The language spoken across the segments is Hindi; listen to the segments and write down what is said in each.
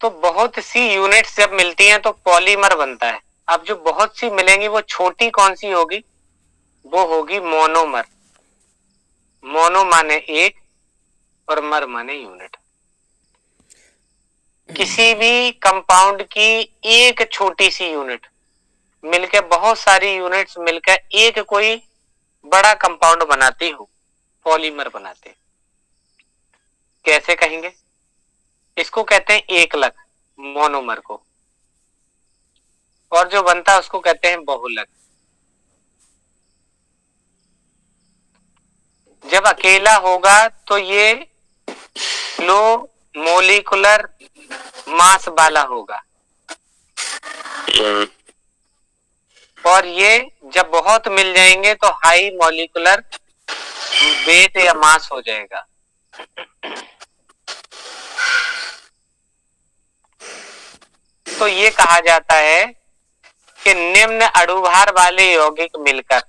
तो बहुत सी यूनिट्स जब मिलती हैं तो पॉलीमर बनता है। अब जो बहुत सी मिलेंगी वो छोटी कौन सी होगी, वो होगी मोनोमर। मोनो माने एक और मर माने यूनिट। किसी भी कंपाउंड की एक छोटी सी यूनिट मिलकर, बहुत सारी यूनिट्स मिलकर एक कोई बड़ा कंपाउंड बनाती हो, पॉलीमर बनाते। कैसे कहेंगे, इसको कहते हैं एकलक, मोनोमर को, और जो बनता है उसको कहते हैं बहुलक। जब अकेला होगा तो ये लो मोलिकुलर मास वाला होगा, और ये जब बहुत मिल जाएंगे तो हाई मॉलिकुलर वेट या मास हो जाएगा। तो ये कहा जाता है कि निम्न अणुभार वाले यौगिक मिलकर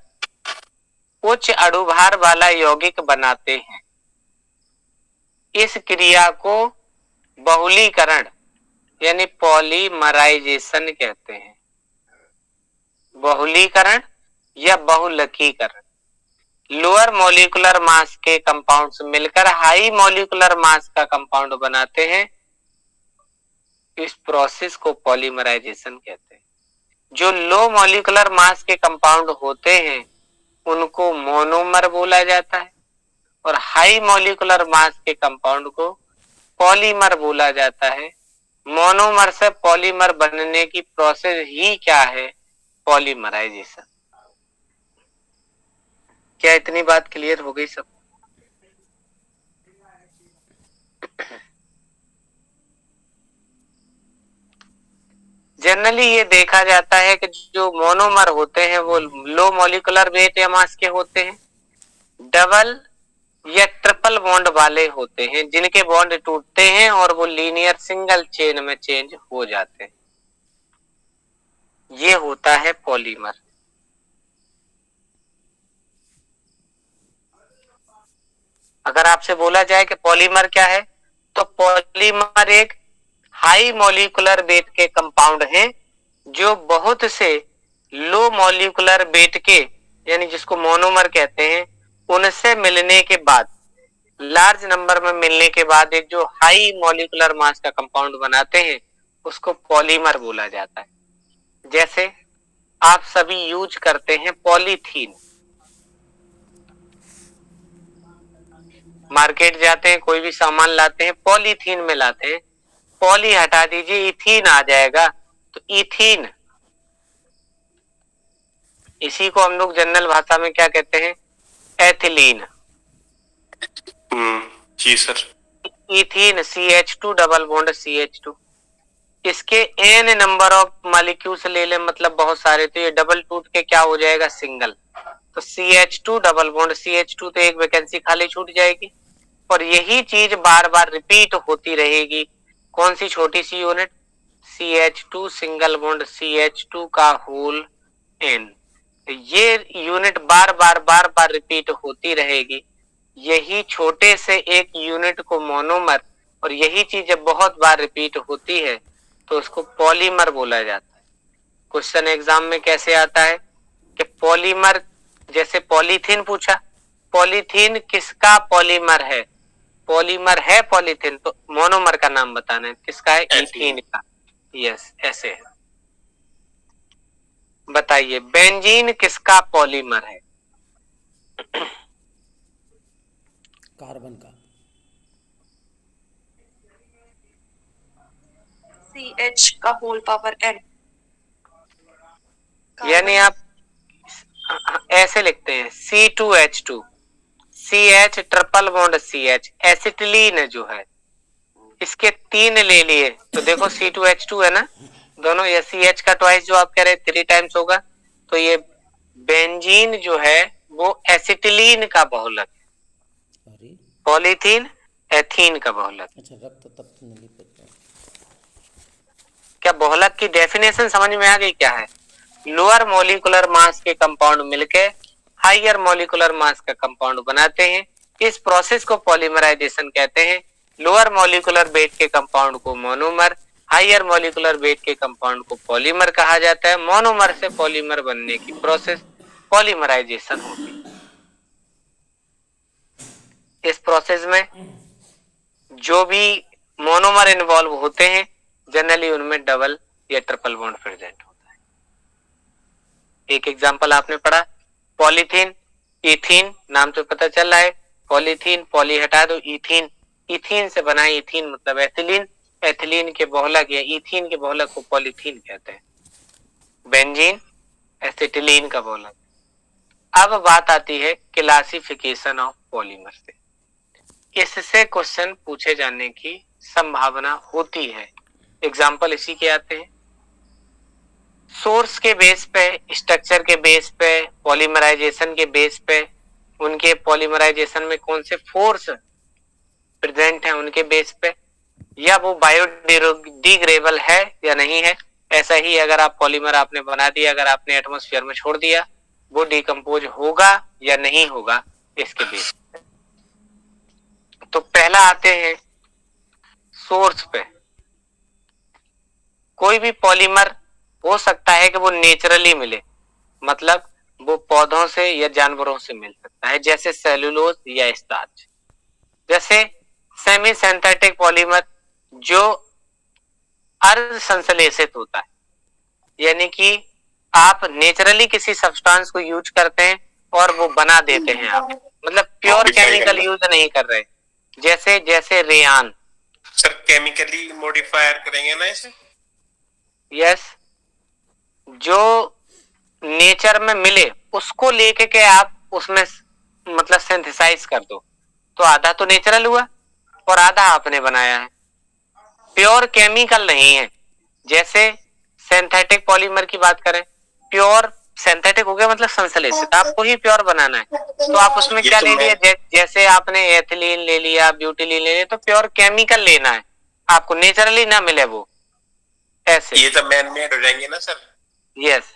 उच्च अणुभार वाला यौगिक बनाते हैं। इस क्रिया को बहुलीकरण यानी पॉलीमराइजेशन कहते हैं। बहुलीकरण या बहुलकीकरण। लोअर मॉलिक्यूलर मास के कंपाउंड्स मिलकर हाई मॉलिक्यूलर मास का कंपाउंड बनाते हैं। इस प्रोसेस को पॉलीमराइजेशन कहते हैं। जो लो मॉलिक्यूलर मास के कंपाउंड होते हैं उनको मोनोमर बोला जाता है, और हाई मॉलिक्यूलर मास के कंपाउंड को पॉलीमर बोला जाता है। मोनोमर से पॉलीमर बनने की प्रोसेस ही क्या है, पॉलीमराइजेशन। क्या इतनी बात क्लियर हो गई सब? जनरली ये देखा जाता है कि जो मोनोमर होते हैं वो लो मॉलिक्यूलर वेट या मास के होते हैं, डबल या ट्रिपल बॉन्ड वाले होते हैं, जिनके बॉन्ड टूटते हैं और वो लीनियर सिंगल चेन में चेंज हो जाते हैं। ये होता है पॉलीमर। अगर आपसे बोला जाए कि पॉलीमर क्या है, तो पॉलीमर एक हाई मॉलिक्यूलर वेट के कंपाउंड हैं जो बहुत से लो मॉलिक्यूलर वेट के, यानी जिसको मोनोमर कहते हैं, उनसे मिलने के बाद, लार्ज नंबर में मिलने के बाद एक जो हाई मॉलिक्यूलर मास का कंपाउंड बनाते हैं उसको पॉलीमर बोला जाता है। जैसे आप सभी यूज करते हैं पॉलीथीन। मार्केट जाते हैं, कोई भी सामान लाते हैं, पॉलीथीन में लाते हैं। पॉली हटा दीजिए, इथीन आ जाएगा, तो इथीन। इसी को हम लोग जनरल भाषा में क्या कहते हैं, एथिलीन। जी sir. Ethene CH2 double bond CH2। इसके एन नंबर ऑफ मॉलिक्यूल्स ले ले, मतलब बहुत सारे, तो ये डबल टूट के क्या हो जाएगा, सिंगल। तो CH2 डबल बॉन्ड CH2, तो एक वैकेंसी खाली छूट जाएगी। और यही चीज बार बार रिपीट होती रहेगी। कौन सी छोटी सी unit, CH2 single bond CH2 का होल एन। ये यूनिट बार बार रिपीट होती रहेगी। यही छोटे से एक यूनिट को मोनोमर, और यही चीज जब बहुत बार रिपीट होती है तो उसको पॉलीमर बोला जाता है। क्वेश्चन एग्जाम में कैसे आता है कि पॉलीमर, जैसे पॉलीथीन पूछा, पॉलीथीन किसका पॉलीमर है, पॉलीमर है पॉलीथीन, तो मोनोमर का नाम बताना है, किसका है, इथीन का। यस, ऐसे है। बताइए बेंजीन किसका पॉलीमर है? कार्बन का। CH का होल पावर n। यानी आप ऐसे लिखते हैं C2H2, CH triple bond CH, acetylene जो है, इसके 3 ले लिए तो देखो C2H2 है ना, दोनों, ये CH का ट्वाइस जो आप कह रहे 3 टाइम्स होगा, तो ये बेंजीन जो है वो एसिटिलीन का बहुलक है। अरे पॉलीथीन एथीन का बहुलक। अच्छा, रक्त तप्त नहीं पता। क्या बहुलक की डेफिनेशन समझ में आ गई क्या है? लोअर मॉलिक्यूलर मास के कंपाउंड मिलके हायर मॉलिक्यूलर मास का कंपाउंड बनाते हैं। इस प्रोसेस को पॉलीमराइजेशन कहते हैं। लोअर मॉलिक्यूलर वेट के कंपाउंड को मोनोमर, हायर मॉलिक्यूलर वेट के कंपाउंड को पॉलीमर कहा जाता है। मोनोमर से पॉलीमर बनने की प्रोसेस पॉलीमराइजेशन होती है। इस प्रोसेस में जो भी मोनोमर इन्वॉल्व होते हैं जनरली उनमें डबल या ट्रिपल बॉन्ड प्रेजेंट होता है। एक एग्जांपल आपने पढ़ा पॉलीथीन, इथीन, नाम तो पता चल रहा है। पॉलीथीन, पॉली हटा दो, इथीन, इथीन से बना इथीन मतलब एथिलीन, एथिलीन के बहुलक या इथीन के बहुलक को पॉलीथीन कहते हैं। बेंजीन एसिटिलीन का बहुलक। अब बात आती है क्लासिफिकेशन ऑफ पॉलीमर से। इससे क्वेश्चन पूछे जाने की संभावना होती है। एग्जाम्पल इसी के आते हैं। सोर्स के बेस पे, स्ट्रक्चर के बेस पे, पॉलीमराइजेशन के बेस पे, उनके पॉलीमराइजेशन में कौन से फोर्स प्रेजेंट है उनके बेस पे, या वो बायोडिग्रेडेबल है या नहीं है। ऐसा ही अगर आप पॉलीमर आपने बना दिया, अगर आपने एटमॉस्फेयर में छोड़ दिया, वो डिकम्पोज होगा या नहीं होगा इसके बेस पे। तो पहला आते हैं सोर्स पे। कोई भी पॉलीमर हो सकता है कि वो नेचुरली मिले, मतलब वो पौधों से या जानवरों से मिल सकता है, जैसे सेलुलोज या स्टार्च। जैसे सेमी सिंथेटिक पॉलीमर जो अर्ध संश्लेषित होता है, यानी कि आप नेचुरली किसी सब्सटेंस को यूज करते हैं और वो बना देते हैं आप, मतलब प्योर केमिकल यूज नहीं कर रहे। जैसे रेयान। सर केमिकली मॉडिफायर करेंगे ना इसे? यस, जो नेचर में मिले उसको लेके के आप उसमें मतलब सिंथेसाइज कर दो, तो आधा तो नेचुरल हुआ और आधा आपने बनाया है, प्योर केमिकल नहीं है। जैसे सिंथेटिक पॉलीमर की बात करें, प्योर सिंथेटिक हो गया मतलब संश्लेषित, आपको ही प्योर बनाना है, तो आप उसमें क्या ले लिया, जैसे आपने एथिलीन ले लिया, ब्यूटिलीन ले लिया, तो प्योर केमिकल लेना है आपको, नेचुरली ना मिले वो ऐसे। ये तो मैन मेड हो जाएंगे ना सर? यस,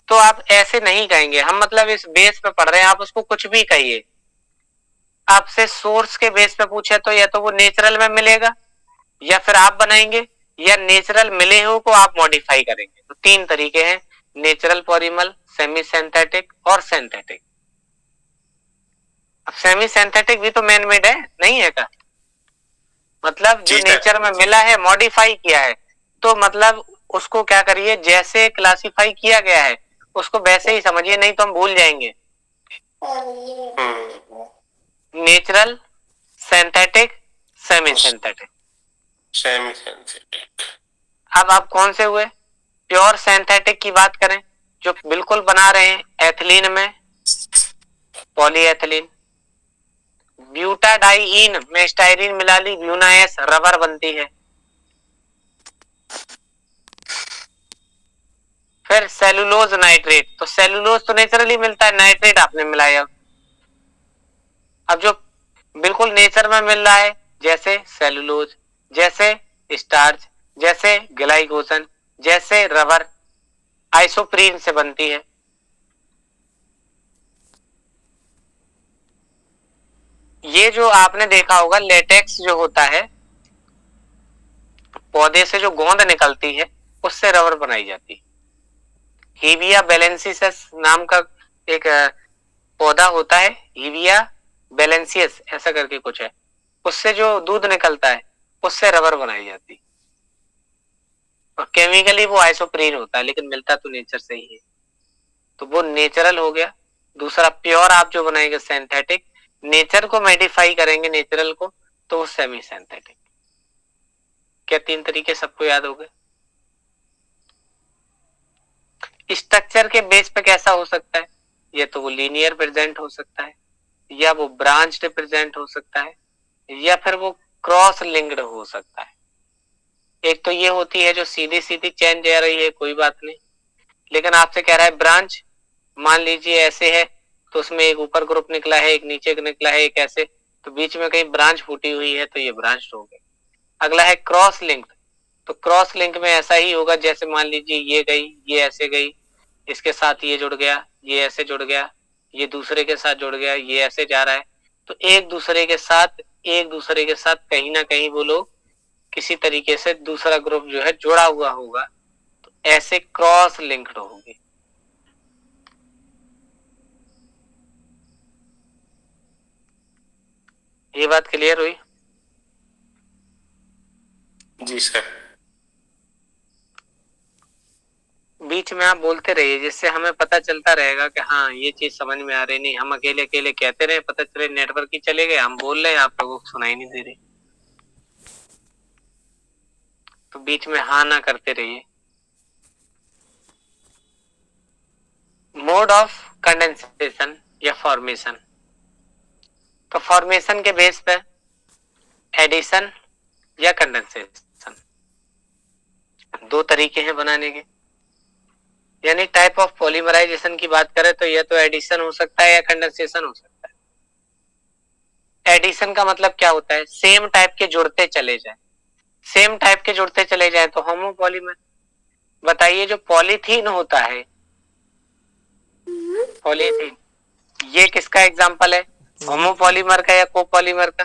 तो आप ऐसे नहीं कहेंगे हम, मतलब इस बेस पे पढ़ रहे हैं, आप उसको कुछ भी कहिए। आपसे सोर्स के बेस पे पूछे तो या तो वो नेचुरल में मिलेगा या फिर आप बनाएंगे, या नेचुरल मिले हो को आप मॉडिफाई करेंगे। तो तीन तरीके हैं, नेचुरल पॉलीमर, सेमी सिंथेटिक और सिंथेटिक। अब सेमी सिंथेटिक भी तो मैन मेड है, नहीं है का? मतलब जो नेचर में मिला है, मॉडिफाई किया है, तो मतलब उसको क्या करिए, जैसे क्लासिफाई किया गया है उसको वैसे ही समझिए, नहीं तो हम भूल जाएंगे। Natural, synthetic, semi synthetic. Semi synthetic. अब आप कौन से हुए? प्योर सिंथेटिक की बात करें, जो बिल्कुल बना रहे हैं एथिलीन में, पॉलीएथिलीन। ब्यूटाडाइइन में स्टाइरीन मिला ली, ब्यूनाएस रबर बनती है। फिर सेलुलोज नाइट्रेट, तो सेलुलोज तो नेचुरली मिलता है, नाइट्रेट आपने मिलाया। अब जो बिल्कुल नेचर में मिल रहा है, जैसे सेलुलोज, जैसे स्टार्च, जैसे ग्लाइकोजन, जैसे रबर, आइसोप्रीन से बनती है। ये जो आपने देखा होगा लेटेक्स जो होता है, पौधे से जो गोंद निकलती है उससे रबर बनाई जाती है। हीविया बेलेंसियस नाम का एक पौधा होता है, हीविया बेलेंसियस ऐसा करके कुछ है, उससे जो दूध निकलता है उससे रबर बनाई जाती है। और केमिकली वो आइसोप्रीन होता है, लेकिन मिलता तो नेचर से ही है, तो वो नेचुरल हो गया। दूसरा प्योर आप जो बनाएंगे सिंथेटिक, नेचर को मॉडिफाई करेंगे नेचुरल को, तो वो सेमी सिंथेटिक। क्या तीन तरीके सबको याद हो गए? स्ट्रक्चर के बेस पे कैसा हो सकता है, या तो वो लीनियर प्रेजेंट हो सकता है, या वो ब्रांच्ड प्रेजेंट हो सकता है, या फिर वो क्रॉस लिंक्ड हो सकता है। एक तो ये होती है जो सीधी सीधी चेन जा रही है, कोई बात नहीं, लेकिन आपसे कह रहा है ब्रांच, मान लीजिए ऐसे है तो उसमें एक ऊपर ग्रुप निकला है, एक नीचे निकला है, एक ऐसे, तो बीच में कहीं ब्रांच फूटी हुई है तो ये ब्रांच हो गई। अगला है क्रॉस लिंक, तो क्रॉस लिंक में ऐसा ही होगा, जैसे मान लीजिए ये गई, ये ऐसे गई, इसके साथ ये जुड़ गया, ये ऐसे जुड़ गया, ये दूसरे के साथ जुड़ गया, ये ऐसे जा रहा है, तो एक दूसरे के साथ कहीं ना कहीं वो लोग किसी तरीके से दूसरा ग्रुप जो है जुड़ा हुआ होगा तो ऐसे क्रॉस लिंक्ड होगी। ये बात क्लियर हुई? जी सर। बीच में आप बोलते रहिए जिससे हमें पता चलता रहेगा कि हाँ ये चीज समझ में आ रही। नहीं हम अकेले अकेले कहते रहे, पता चले नेटवर्क ही चले गए, हम बोल रहे हैं आप लोगों को सुनाई नहीं दे रही। तो बीच में हाँ ना करते रहिए। मोड ऑफ कंडेंसेशन या फॉर्मेशन, तो फॉर्मेशन के बेस पे एडिशन या कंडेंसेशन दो तरीके हैं बनाने के। यानी टाइप ऑफ पॉलीमराइजेशन की बात करें तो यह तो एडिशन हो सकता है या कंडेंसेशन हो सकता है। एडिशन का मतलब क्या होता है? सेम टाइप के जुड़ते चले जाए, सेम टाइप के जुड़ते चले जाए तो होमोपॉलीमर। बताइए जो पॉलीथीन होता है, पॉलीथीन, ये किसका एग्जांपल है? होमोपॉलीमर का या कोपॉलीमर का?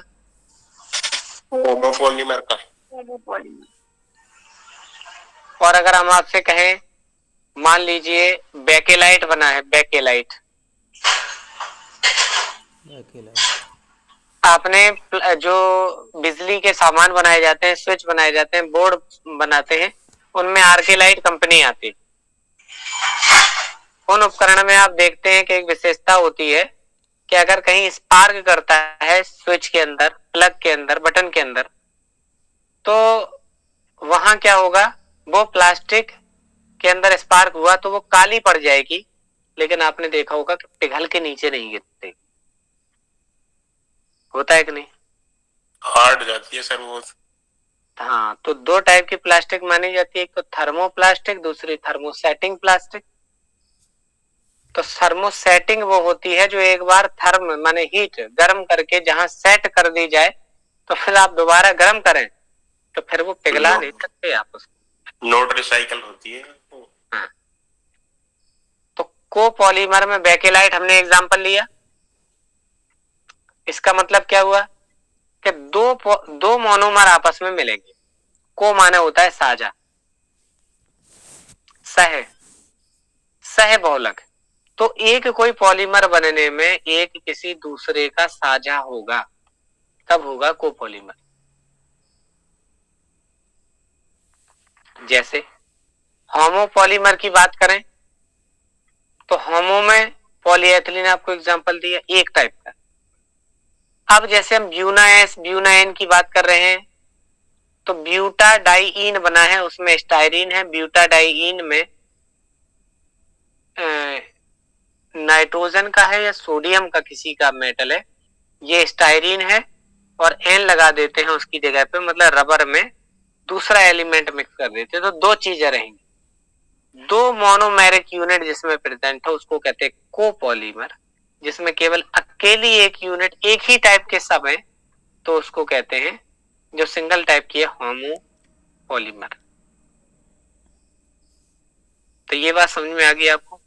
होमोपॉलीमर का। होमोपॉलीमर। और अगर हम आपसे कहें मान लीजिए बेकेलाइट बना है, बेकेलाइट, अकेला आपने जो बिजली के सामान बनाए जाते हैं, स्विच बनाए जाते हैं, बोर्ड बनाते हैं, उनमें आर्केलाइट कंपनी आती है। उन उपकरण में आप देखते हैं कि एक विशेषता होती है कि अगर कहीं स्पार्क करता है स्विच के अंदर, प्लग के अंदर, बटन के अंदर, तो वहां क्या होगा, वो प्लास्टिक के अंदर स्पार्क हुआ तो वो काली पड़ जाएगी, लेकिन आपने देखा होगा कि पिघल के नीचे नहीं गिरते। होता है कि नहीं? हार्ड जाती है सर वो। हाँ, तो दो टाइप की प्लास्टिक मानी जाती है, एक तो थर्मोप्लास्टिक, दूसरी थर्मोसेटिंग प्लास्टिक। तो थर्मोसेटिंग वो होती है जो एक बार थर्म माने हीट, गर्म करके जहां सेट कर दी जाए तो फिर आप दोबारा गर्म करें तो फिर वो पिघला नहीं सकते आप उसको। नॉट रिसाइकल होती है। हाँ। तो कोपॉलीमर में बेकेलाइट हमने एग्जांपल लिया। इसका मतलब क्या हुआ कि दो मोनोमर आपस में मिलेंगे। को माने होता है साझा, सह, सह बहुलक। तो एक कोई पॉलीमर बनने में एक किसी दूसरे का साझा होगा, तब होगा कोपॉलीमर। जैसे होमोपॉलीमर की बात करें तो होमो में पॉलीएथिलीन आपको एग्जांपल दिया एक टाइप का। अब जैसे हम ब्यूनाएस, ब्यूनाएन की बात कर रहे हैं तो ब्यूटाडाइईन बना है, उसमें स्टाइरीन है। ब्यूटाडाइईन में नाइट्रोजन का है या सोडियम का किसी का मेटल है, ये स्टाइरीन है, और एन लगा देते हैं उसकी जगह पे, मतलब रबर में दूसरा एलिमेंट मिक्स कर देते हैं तो दो चीजें रहेंगी। दो मोनोमेरिक यूनिट जिसमें प्रेजेंट है उसको कहते हैं कोपॉलीमर। जिसमें केवल अकेली एक यूनिट एक ही टाइप के सब है तो उसको कहते हैं, जो सिंगल टाइप की है, होमोपॉलीमर। तो ये बात समझ में आ गई आपको?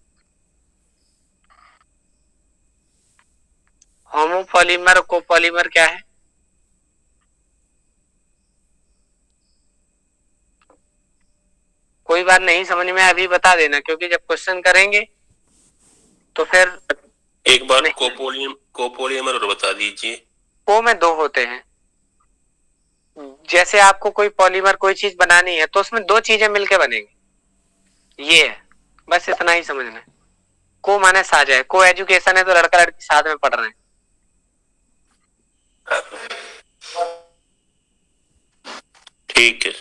होमोपॉलीमर कोपॉलीमर क्या है? कोई बात नहीं समझ में अभी बता देना, क्योंकि जब क्वेश्चन करेंगे तो फिर एक बार कोपोलियमर और बता दीजिए। को में दो होते हैं। जैसे आपको कोई पॉलीमर कोई चीज बनानी है तो उसमें दो चीजें मिलके बनेंगी, ये है, बस इतना ही समझना है। को माने साझा है, को एजुकेशन है तो लड़का लड़की साथ में पढ़ रहे हैं। ठीक है।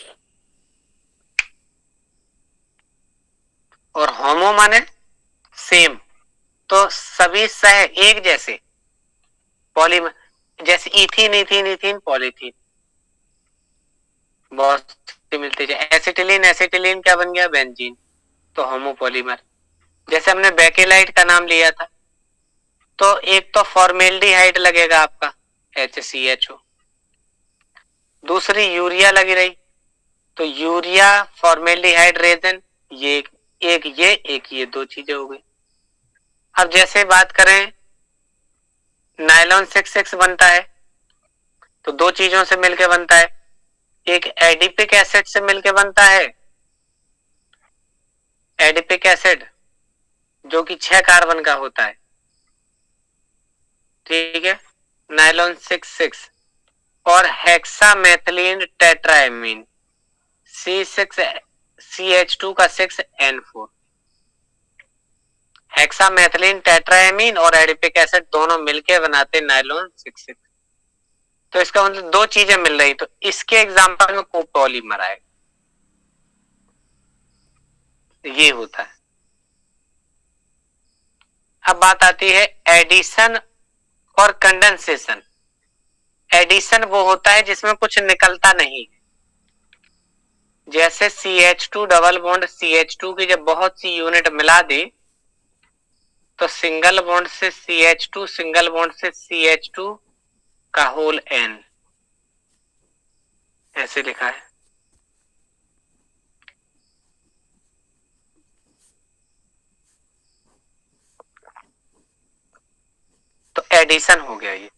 और होमो माने सेम, तो सभी सह एक जैसे। पॉलीमर जैसे इथीन, इथीन, इथीन, पॉलीथीन, बहुत मिलते जाए। एसिटिलीन, एसिटिलीन क्या बन गया? बेंजीन, तो होमोपॉलीमर। जैसे हमने बेकेलाइट का नाम लिया था तो एक तो फॉर्मेल्डिहाइड लगेगा आपका HCHO, दूसरी यूरिया लगी रही तो यूरिया फॉर्मेल्डिहाइड रेजन, ये एक ये दो चीजें हो गई। अब जैसे बात करें नायलॉन 6 बनता है तो दो चीजों से मिलकर बनता है, एक एडिपिक एसिड से मिलके बनता है, एडिपिक एसिड जो कि 6 कार्बन का होता है, ठीक है, नायलॉन 6 और हेक्सामेथिलीन टेट्राएमीन C6CH2 का 6N4। हेक्सामेथिलीन टेट्राएमीन और एडिपिक एसिड दोनों मिलके बनाते नायलॉन 6। तो इसका मतलब दो चीजें मिल रही, तो इसके एग्जांपल में कोपॉलीमर आएगा, ये होता है। अब बात आती है एडिशन और कंडेंसेशन। एडिशन वो होता है जिसमें कुछ निकलता नहीं, जैसे CH2 डबल बॉन्ड CH2 की जब बहुत सी यूनिट मिला दी तो सिंगल बॉन्ड से CH2 सिंगल बॉन्ड से CH2 का होल N, ऐसे लिखा है। तो एडिशन हो गया ये।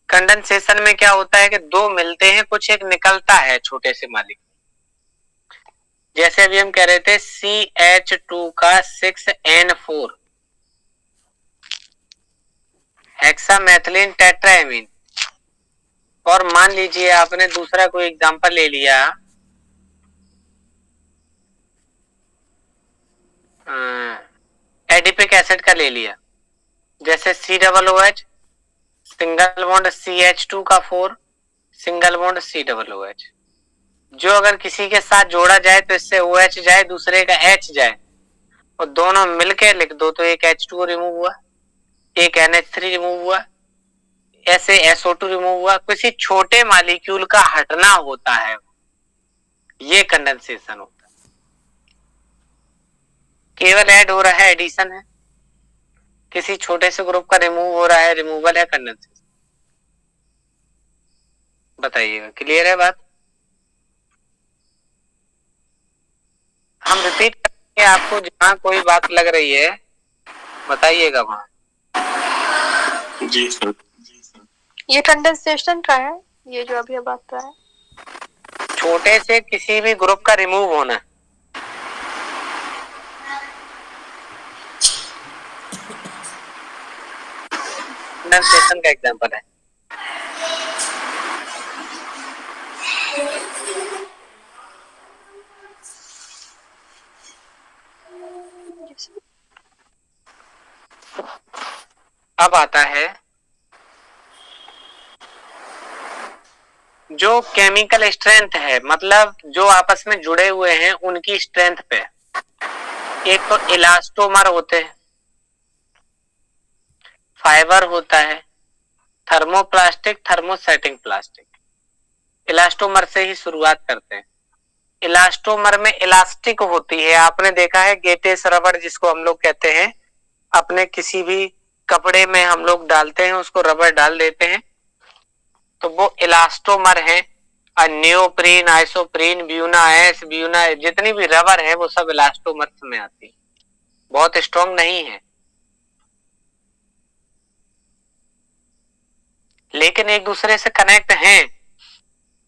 कंडेंसेशन में क्या होता है कि दो मिलते हैं, कुछ एक निकलता है छोटे से मालिक, जैसे अभी हम कह रहे थे CH2 का 6N4 हेक्सामेथिलीन टेट्राएमीन, और मान लीजिए आपने दूसरा कोई एग्जांपल ले लिया, एडिपिक एसिड का ले लिया, जैसे COOH सिंगल बॉन्ड CH2 का 4 सिंगल बॉन्ड COOH, जो अगर किसी के साथ जोड़ा जाए तो इससे OH जाए, दूसरे का H जाए, और दोनों मिलके लिख दो तो एक H2O रिमूव हुआ, एक NH3 रिमूव हुआ, ऐसे SO2 रिमूव हुआ। किसी छोटे मॉलिक्यूल का हटना होता है, ये कंडेंसेशन होता है। केवल ऐड हो रहा है, एडिशन है। किसी छोटे से ग्रुप का रिमूव हो रहा है, रिमूवल है, कंडेंसेशन। बताइएगा, क्लियर है बात? हम रिपीट करेंगे, आपको जहां कोई बात लग रही है बताइएगा वहां। जी सर। ये कंडेंसेशन का है, ये जो अभी बात कर रहा है। छोटे से किसी भी ग्रुप का रिमूव होना, कंडेंसेशन का एग्जांपल है। अब आता है जो केमिकल स्ट्रेंथ है, मतलब जो आपस में जुड़े हुए हैं उनकी स्ट्रेंथ पे। एक तो इलास्टोमर होते हैं, फाइबर होता है, थर्मोप्लास्टिक, थर्मोसेटिंग प्लास्टिक। इलास्टोमर से ही शुरुआत करते हैं। इलास्टोमर में इलास्टिक होती है, आपने देखा है गेटेस रबड़ जिसको हम लोग कहते हैं, अपने किसी भी कपड़े में हम लोग डालते हैं, उसको रबड़ डाल देते हैं, तो वो इलास्टोमर है। Neoprene, isoprene, Buena S, Buena, जितनी भी रबर है वो सब इलास्टोमर में आती है, बहुत स्ट्रॉन्ग नहीं है, लेकिन एक दूसरे से कनेक्ट हैं।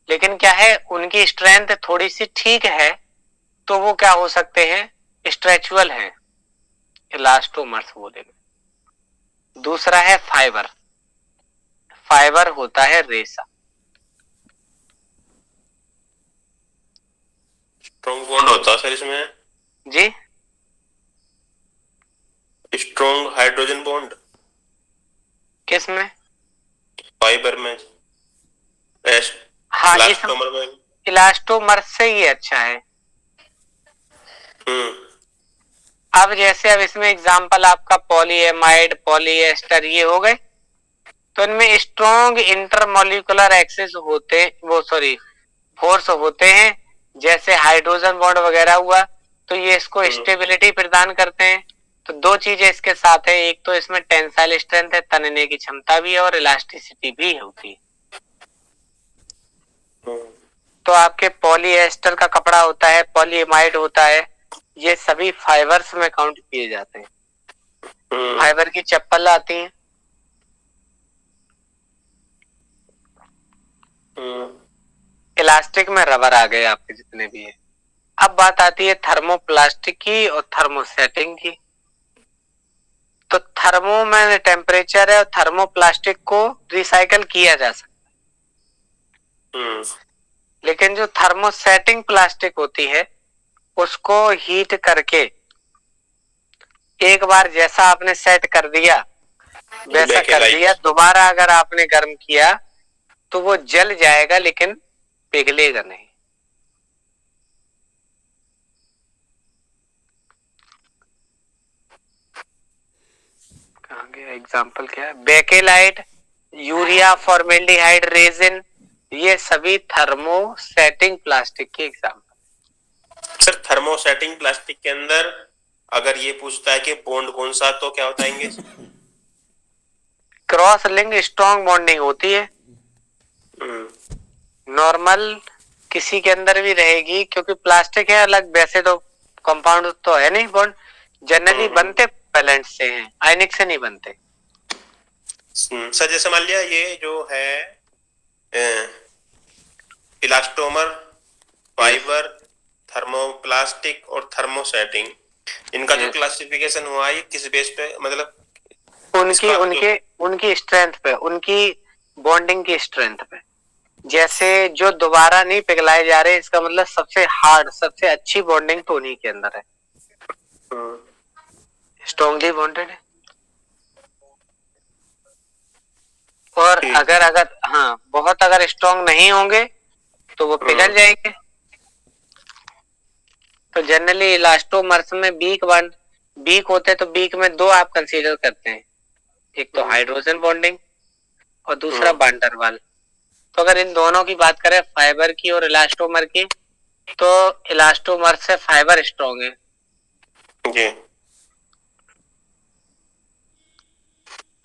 लेकिन क्या है, उनकी स्ट्रेंथ थोड़ी सी ठीक है, तो वो क्या हो सकते हैं, स्ट्रेचुअल है, इलास्टोमर्स बोलेंगे। दूसरा है फाइबर, फाइबर होता है रेशा। स्ट्रॉन्ग बॉन्ड होता है सर इसमें? जी, स्ट्रॉन्ग हाइड्रोजन बॉन्ड किस में? फाइबर में। हाँ, इलास्टोमर में। इलास्टोमर से ही अच्छा है। अब जैसे अब इसमें एग्जांपल आपका पॉलीएमाइड, पॉलीएस्टर, ये हो गए, तो इनमें स्ट्रॉन्ग इंटरमोलिकुलर एक्सेस होते, वो सॉरी फोर्स होते हैं, जैसे हाइड्रोजन बॉन्ड वगैरह हुआ, तो ये इसको स्टेबिलिटी प्रदान करते हैं। तो दो चीजें इसके साथ है, एक तो इसमें टेंसाइल स्ट्रेंथ है, तनने की क्षमता भी है, और इलास्टिसिटी भी होती है। तो आपके पॉलीएस्टर का कपड़ा होता है, पॉलीएमाइड होता है, ये सभी फाइबर्स में काउंट किए जाते हैं। फाइबर की चप्पल आती है, प्लास्टिक में रबर आ गए आपके जितने भी है। अब बात आती है थर्मोप्लास्टिक की और थर्मोसेटिंग की। तो थर्मो में टेम्परेचर है और थर्मोप्लास्टिक को रिसाइकल किया जा सकता, लेकिन जो थर्मोसेटिंग प्लास्टिक होती है उसको हीट करके एक बार जैसा आपने सेट कर दिया वैसा कर दिया, दोबारा अगर आपने गर्म किया तो वो जल जाएगा लेकिन पिघलेगा नहीं। कहाँ गया एग्जाम्पल? क्या है? बेकेलाइट, यूरिया, फॉर्मेल्डिहाइड, रेजिन, ये सभी थर्मोसेटिंग प्लास्टिक के एग्जाम्पल। सर थर्मोसेटिंग प्लास्टिक के अंदर अगर ये पूछता है कि बॉन्ड कौन सा, तो क्या बताएंगे? क्रॉस लिंक स्ट्रॉन्ग बॉन्डिंग होती है। नॉर्मल किसी के अंदर भी रहेगी, क्योंकि प्लास्टिक है अलग, वैसे तो कंपाउंड तो है नहीं बॉन्ड, जनरली बनते वैलेंट से हैं, आयनिक से नहीं बनते। सर जैसे मान लिया ये जो है इलास्टोमर, फाइबर, थर्मोप्लास्टिक और थर्मोसेटिंग, इनका जो क्लासिफिकेशन हुआ है ये किस बेस पे, मतलब उनकी स्ट्रेंथ पे, उनकी बॉन्डिंग की स्ट्रेंथ पे। जैसे जो दोबारा नहीं पिघलाए जा रहे, इसका मतलब सबसे हार्ड, सबसे अच्छी बॉन्डिंग तो उन्हीं के अंदर है, स्ट्रॉन्गली बॉन्डेड है। और अगर हाँ बहुत अगर स्ट्रॉन्ग नहीं होंगे तो वो पिघल जाएंगे। तो जनरली इलास्टोमर्स में वीक होते हैं, तो वीक में दो आप कंसीडर करते हैं, एक तो हाइड्रोजन बॉन्डिंग और दूसरा वान वाल। तो अगर इन दोनों की बात करें, फाइबर की और इलास्टोमर की, तो इलास्टोमर से फाइबर स्ट्रॉन्ग है।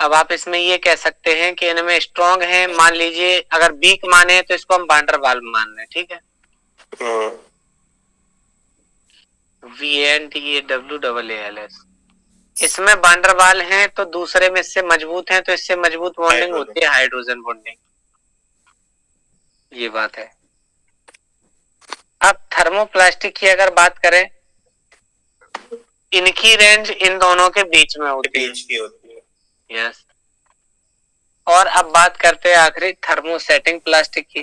अब आप इसमें ये कह सकते हैं कि इनमें स्ट्रॉन्ग है, मान लीजिए अगर वीक माने तो इसको हम वांडर वाल मान रहे हैं, ठीक है। VNTAWAALS, इसमें वांडर वाल है तो दूसरे में इससे मजबूत है, तो इससे मजबूत बॉन्डिंग होती है हाइड्रोजन बॉन्डिंग, ये बात है। अब थर्मोप्लास्टिक की अगर बात करें, इनकी रेंज इन दोनों के बीच में होती है। यस। और अब बात करते हैं आखिरी थर्मोसेटिंग प्लास्टिक की।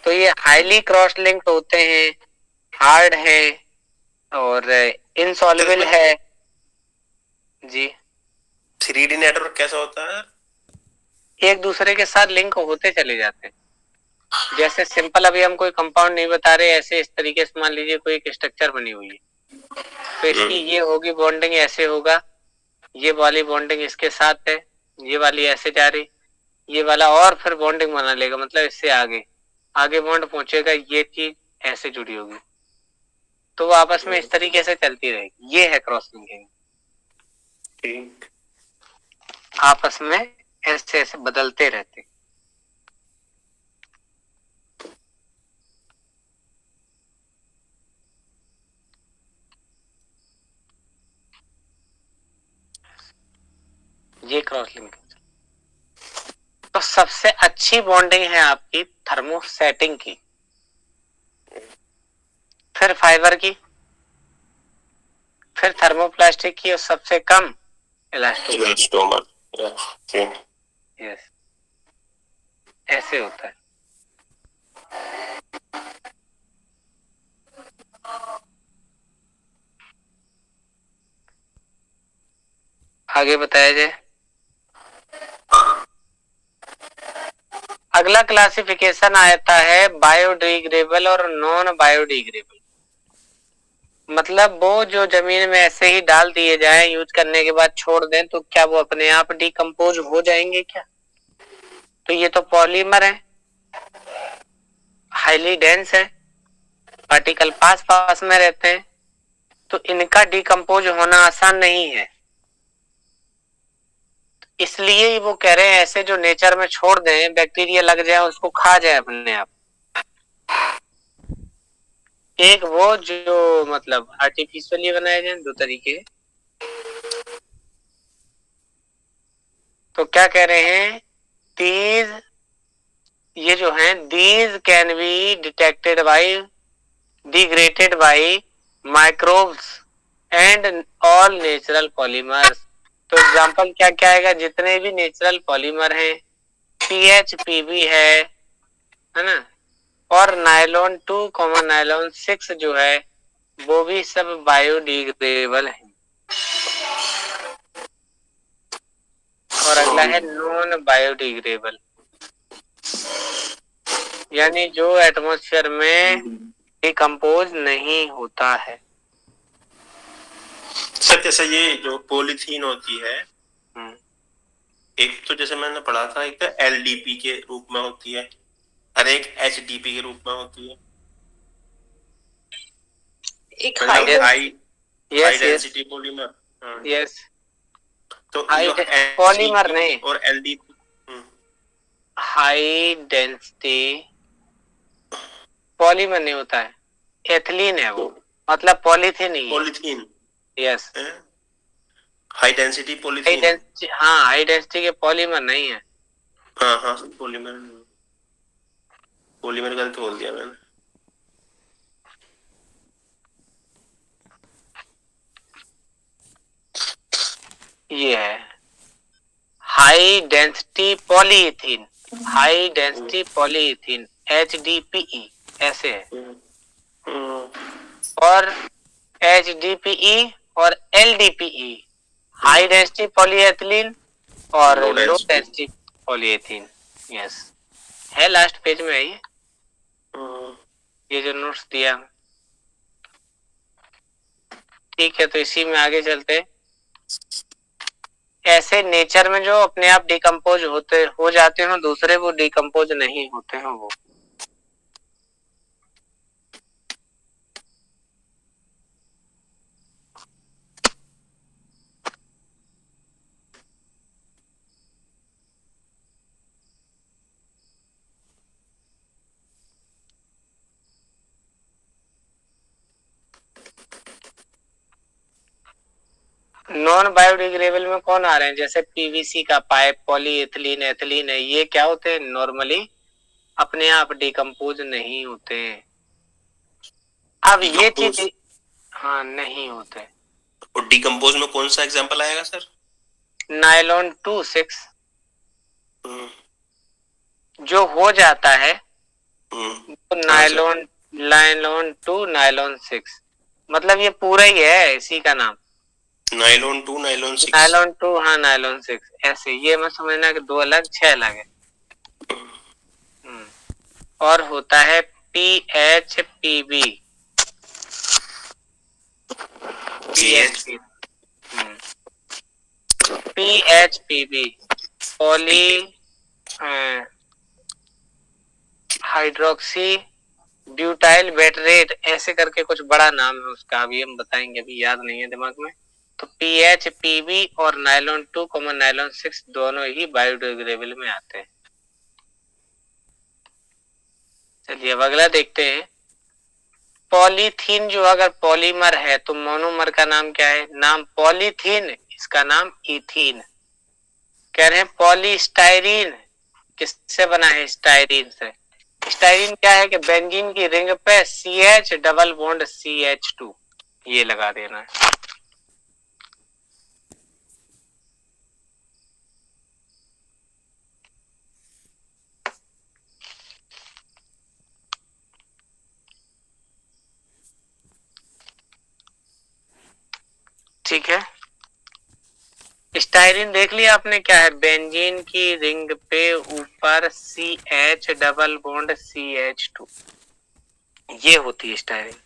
तो ये हाईली क्रॉस लिंक्ड होते हैं, हार्ड है और इनसॉल्युबल है। जी 3D नेटवर्क कैसा होता है? एक दूसरे के साथ लिंक होते चले जाते हैं। जैसे सिंपल अभी हम कोई कंपाउंड नहीं बता रहे, ऐसे इस तरीके से मान लीजिए कोई एक स्ट्रक्चर बनी हुई है, तो इसकी ये होगी बॉन्डिंग, ऐसे होगा, ये वाली बॉन्डिंग इसके साथ है, ये वाली ऐसे जा रही, ये वाला और फिर बॉन्डिंग बना लेगा, मतलब इससे आगे आगे बॉन्ड पहुंचेगा, ये चीज ऐसे जुड़ी होगी, तो वो आपस में इस तरीके से चलती रहेगी। ये है क्रॉस लिंकिंग, आपस में ऐसे ऐसे बदलते रहते। ये क्रॉस लिंकिंग। तो सबसे अच्छी बॉन्डिंग है आपकी थर्मोसेटिंग की, फिर फाइबर की, फिर थर्मोप्लास्टिक की और सबसे कम इलास्टोमर। यस, ऐसे होता है। आगे बताया जाए। अगला क्लासिफिकेशन आता है बायोडिग्रेडेबल और नॉन बायोडिग्रेडेबल। मतलब वो जो जमीन में ऐसे ही डाल दिए जाएं, यूज करने के बाद छोड़ दें, तो क्या वो अपने आप डिकम्पोज हो जाएंगे क्या? तो ये तो पॉलीमर है, हाईली डेंस है, पार्टिकल पास पास में रहते हैं, तो इनका डिकम्पोज होना आसान नहीं है। इसलिए वो कह रहे हैं ऐसे जो नेचर में छोड़ दें, बैक्टीरिया लग जाए, उसको खा जाए अपने आप। एक वो जो मतलब आर्टिफिशियली बनाए जाए, दो तरीके। तो क्या कह रहे हैं, these ये जो है these can be detected by degraded by microbes and all natural polymers। तो एग्जांपल क्या क्या आएगा, जितने भी नेचुरल पॉलीमर हैं, PHPB है ना, और नायलॉन 2 कॉमन नायलॉन 6 जो है वो भी सब बायोडिग्रेडेबल है। और अगला है नॉन बायोडिग्रेडेबल, यानी जो एटमॉस्फेयर में डिकम्पोज नहीं होता है। सर जैसे ये जो पॉलीथीन होती है, एक तो जैसे मैंने पढ़ा था, एक तो LDP के रूप में होती है और एक HDP के रूप में होती है। एक मतलब high yes density polymer. Yes, तो हाई जो पॉलीमर HDP नहीं, और LDP हाई डेंसिटी पॉलीमर नहीं होता है, एथिलीन है वो, मतलब पॉलीथीन ही है। Polythene, yes, high density polythene. हाँ हाई डेंसिटी के पॉलीमर नहीं है। हाँ हाँ, पॉलीमर पॉलीमर गलत बोल दिया मैंने। ये है high density polythene, high density polythene HDPE ऐसे है। और HDPE और LDPE हाई डेंसिटी पॉलीएथिलीन और Low लो density। डेंसिटी पॉलीएथीन। यस, है लास्ट पेज में है ये जो नोट्स दिया। ठीक है, तो इसी में आगे चलते। ऐसे नेचर में जो अपने आप डिकम्पोज हो जाते हो, दूसरे वो डिकम्पोज नहीं होते हैं वो। नॉन बायोडिग्रेडेबल में कौन आ रहे हैं, जैसे PVC का पाइप, पॉलीएथिलीन, एथिलीन है, ये क्या होते हैं, नॉर्मली अपने आप डिकम्पोज नहीं होते हैं। अब ये चीज, हाँ नहीं होते। और डिकम्पोज में कौन सा एग्जांपल आएगा सर? नायलॉन 2-6 जो हो जाता है तो नायलॉन 2 नायलॉन 6, मतलब ये पूरा ही है इसी का नाम, नायलॉन 2 नायलॉन 6। नायलॉन 2 हाँ नायलॉन 6 ऐसे, ये मत समझना कि 2 अलग 6 अलग है। और होता है PHPB, PHPB poly hydroxy butyl butyrate, ऐसे करके कुछ बड़ा नाम है उसका, अभी हम बताएंगे, अभी याद नहीं है दिमाग में। तो PHPB और नायलॉन 2 कॉमन नायलॉन 6 दोनों ही बायोडिग्रेडेबल में आते हैं। चलिए अब अगला देखते हैं। पॉलीथीन जो अगर पॉलीमर है तो मोनोमर का नाम क्या है, नाम पॉलीथीन, इसका नाम इथीन। कह रहे हैं पॉलीस्टाइरीन किससे बना है, स्टाइरीन से। स्टाइरीन क्या है कि बेंजीन की रिंग पे CH डबल बॉन्ड CH2 ये लगा देना है। ठीक है, स्टाइरीन देख लिया आपने क्या है, बेंजीन की रिंग पे ऊपर CH डबल बॉन्ड CH2, ये होती है स्टाइरीन।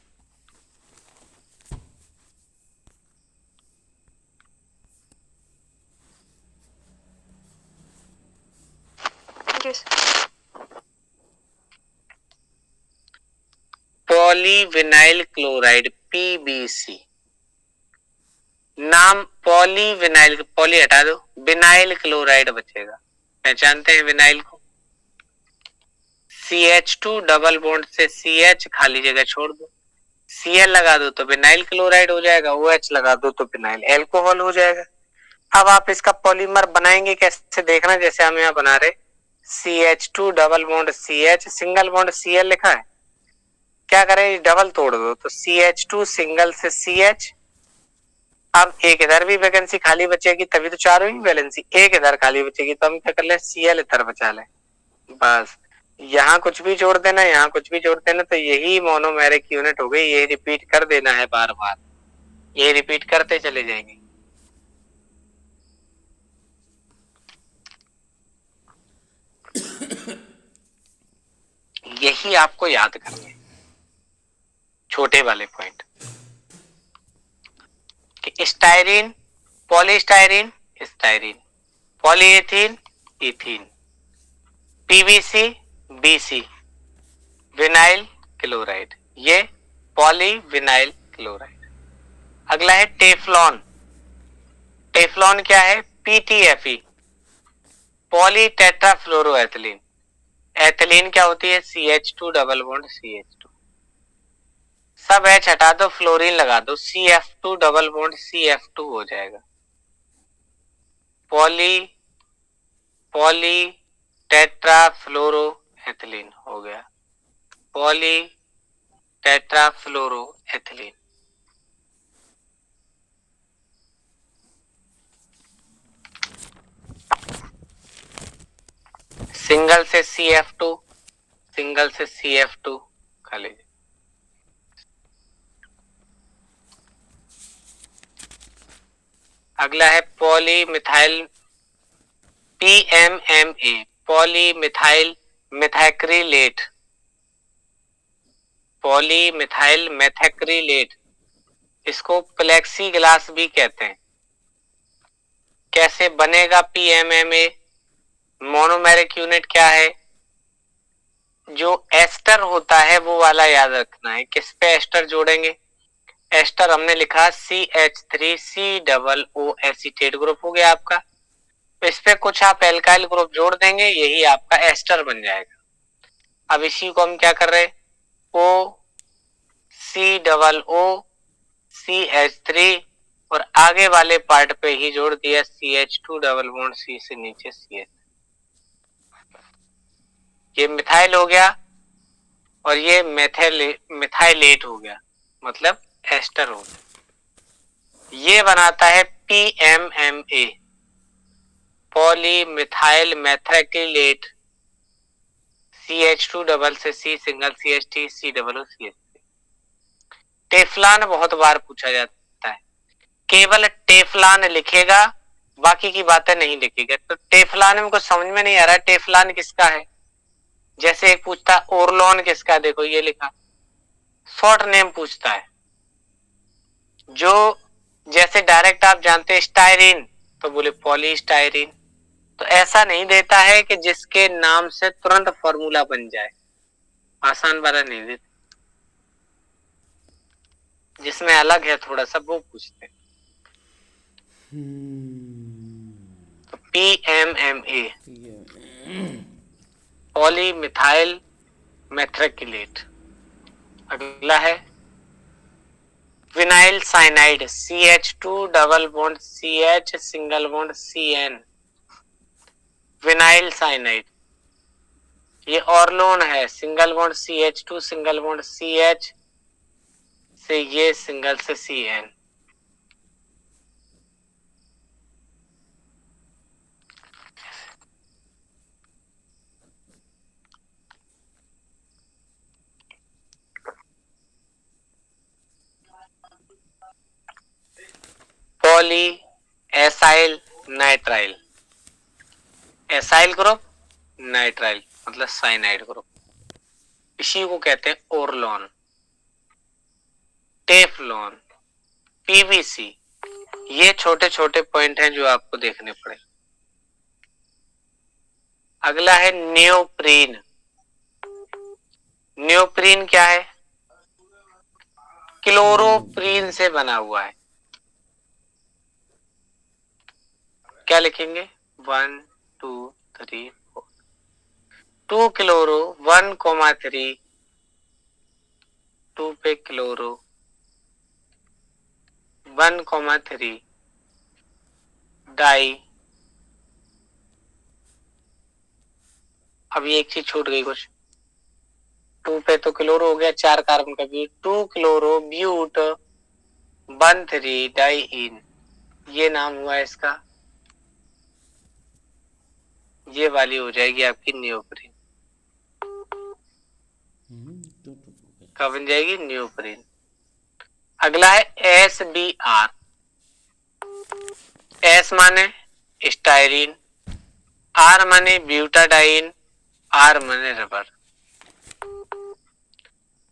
पॉलीविनाइल क्लोराइड PBC, नाम पॉलीविनाइल, पॉली हटा दो, विनाइल क्लोराइड बचेगा। पहचानते हैं विनाइल को, CH2 डबल बॉन्ड से CH खाली जगह छोड़ दो, Cl लगा दो तो विनाइल क्लोराइड हो जाएगा, OH लगा दो तो विनाइल अल्कोहल हो जाएगा। अब आप इसका पॉलीमर बनाएंगे कैसे देखना, जैसे हम यहाँ बना रहे, CH2 double bond CH, single bond Cl लिखा है, क्या करें डबल तोड़ दो तो CH2 सिंगल से CH। अब एक इधर भी वैकेंसी खाली बचेगी तभी तो चारों ही वैलेंसी, एक इधर खाली बचेगी तो हम क्या कर ले Cl इधर बचा ले, बस यहाँ कुछ भी जोड़ देना, यहाँ कुछ भी जोड़ देना, तो यही मोनोमेरिक यूनिट हो गई। यही रिपीट कर देना है बार बार, ये रिपीट करते चले जाएंगे। यही आपको याद करना है, छोटे वाले पॉइंट कि styrene, polystyrene, styrene, polyethene, ethene, PVC, BC, vinyl chloride, ये पॉलीविनाइल क्लोराइड। अगला है टेफ्लॉन। टेफ्लॉन क्या है? PTFE, poly टेट्राफ्लोरोएथिलीन। एथिलीन क्या होती है? CH2 double bond CH2। सब H हटा दो, फ्लोरीन लगा दो, CF2 डबल बॉन्ड CF2 हो जाएगा। पॉली टेट्राफ्लोरोएथिलीन हो गया, पॉली टेट्राफ्लोरोएथिलीन। सिंगल से CF2, सिंगल से CF2 खा लीजिए। अगला है पॉलीमिथाइल, PMMA, पॉलीमिथाइल मेथैक्रिलेट, पॉलीमिथाइल मेथैक्रिलेट, इसको प्लेक्सी ग्लास भी कहते हैं। कैसे बनेगा PMMA? मोनोमेरिक यूनिट क्या है? जो एस्टर होता है वो वाला याद रखना है। किस पे एस्टर जोड़ेंगे? एस्टर हमने लिखा CH3C double O acetate group हो गया आपका, तो इस पे कुछ आप एल्काइल ग्रुप जोड़ देंगे, यही आपका एस्टर बन जाएगा। अब इसी को हम क्या कर रहे हैं, O C double O CH3 और आगे वाले पार्ट पे ही जोड़ दिया CH2 डबल बॉन्ड C से नीचे CH। ये मिथाइल हो गया और ये मिथाइलेट हो गया, मतलब एस्टर हो गया। ये बनाता है PMMA, पॉलीमिथाइल मेथैक्रिलेट, CH2 डबल से C single CH3 C double O CH3। टेफ्लान बहुत बार पूछा जाता है, केवल टेफ्लान लिखेगा, बाकी की बातें नहीं लिखेगा। तो टेफ्लान में कुछ समझ में नहीं आ रहा है, टेफ्लान किसका है? जैसे एक पूछता ओरलोन किसका, देखो ये लिखा, शॉर्ट नेम पूछता है। जो जैसे डायरेक्ट आप जानते हैं स्टायरीन, तो बोले पॉलीस्टायरीन। तो ऐसा नहीं देता है कि जिसके नाम से तुरंत फॉर्मूला बन जाए, आसान वाला नहीं देता, जिसमें अलग है थोड़ा सा वो पूछते हैं। तो PMMA, पॉलीमिथाइल मेथैक्रिलेट। अगला है vinyl cyanide, CH2 double bond CH single bond CN, vinyl cyanide. ये ऑर्लोन है, single bond CH2 single bond CH से ये सिंगल से CN। Poly acyl nitrile, acyl group, nitrile मतलब साइनाइड ग्रुप, इसी को कहते हैं ओरलोन। टेफ्लॉन, PVC, ये छोटे छोटे पॉइंट हैं जो आपको देखने पड़े। अगला है नियोप्रीन। नियोप्रीन क्या है? क्लोरोप्रीन से बना हुआ है। क्या लिखेंगे? 1 2 3 4, 2 क्लोरो 1,3, 2 पे क्लोरो 1,3 डाई अभी एक चीज छूट गई कुछ, 2 पे तो क्लोरो हो गया, 4 कार्बन का ब्यूट, 2 क्लोरो ब्यूट 1,3 डाइईन, ये नाम हुआ इसका, ये वाली हो जाएगी आपकी नियोप्रीन। कब बन जाएगी? नियोप्रीन। अगला है SBr, एस माने स्टायरीन, आर माने ब्यूटाडाइन, आर माने रबर।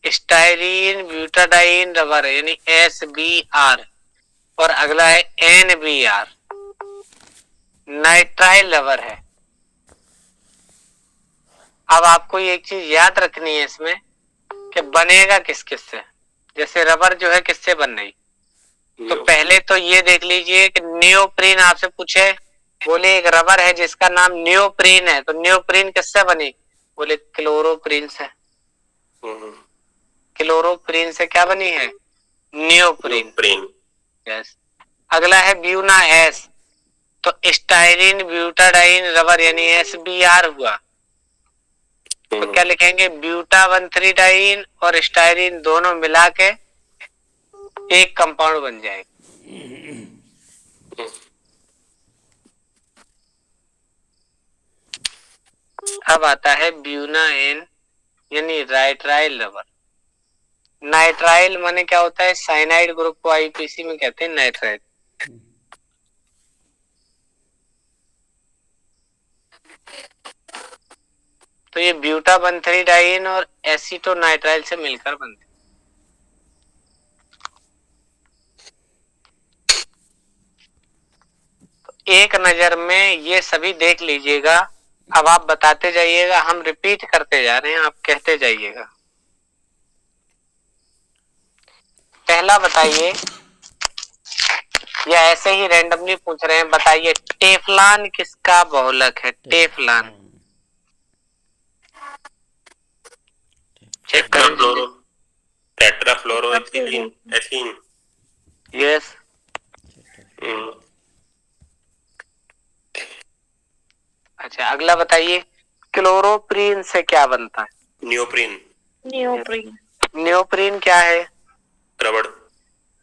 स्टायरीन, ब्यूटाडाइन, रबर यानी SBr। और अगला है NBr, नाइट्राइल रबर है। अब आपको एक चीज याद रखनी है इसमें कि बनेगा किस किस से। जैसे रबर जो है किससे बन रही, तो पहले तो ये देख लीजिए कि नियोप्रीन आपसे पूछे, बोले एक रबर है जिसका नाम नियोप्रीन है, तो नियोप्रीन किससे बनी? बोले क्लोरोप्रीन से। क्लोरोप्रीन से क्या बनी है? नियोप्रीन। यस। अगला है ब्यूना एस, तो स्टायरीन ब्यूटाडाइन रबर यानी SBr हुआ। तो क्या लिखेंगे? ब्यूटा 1,3 डाइन और स्टायरीन दोनों मिला के एक कंपाउंड बन जाएगा। अब आता है ब्यूना एन यानी नाइट्राइल रबर। नाइट्राइल माने क्या होता है? साइनाइड ग्रुप को IUPAC में कहते हैं नाइट्राइल। तो ये ब्यूटा 1,3 डाइन और एसीटोनाइट्राइल से मिलकर बनते। तो एक नजर में ये सभी देख लीजिएगा। अब आप बताते जाइएगा, हम रिपीट करते जा रहे हैं, आप कहते जाइएगा। पहला बताइए, या ऐसे ही रैंडमली पूछ रहे हैं, बताइए टेफ्लॉन किसका बहुलक है? टेफ्लॉन चेक करो। टेट्राफ्लोरोएथिलीन, एथीन। यस। अच्छा अगला बताइए, क्लोरोप्रीन से क्या बनता है? नियोप्रीन। नियोप्रीन। नियोप्रीन क्या है? रबड़।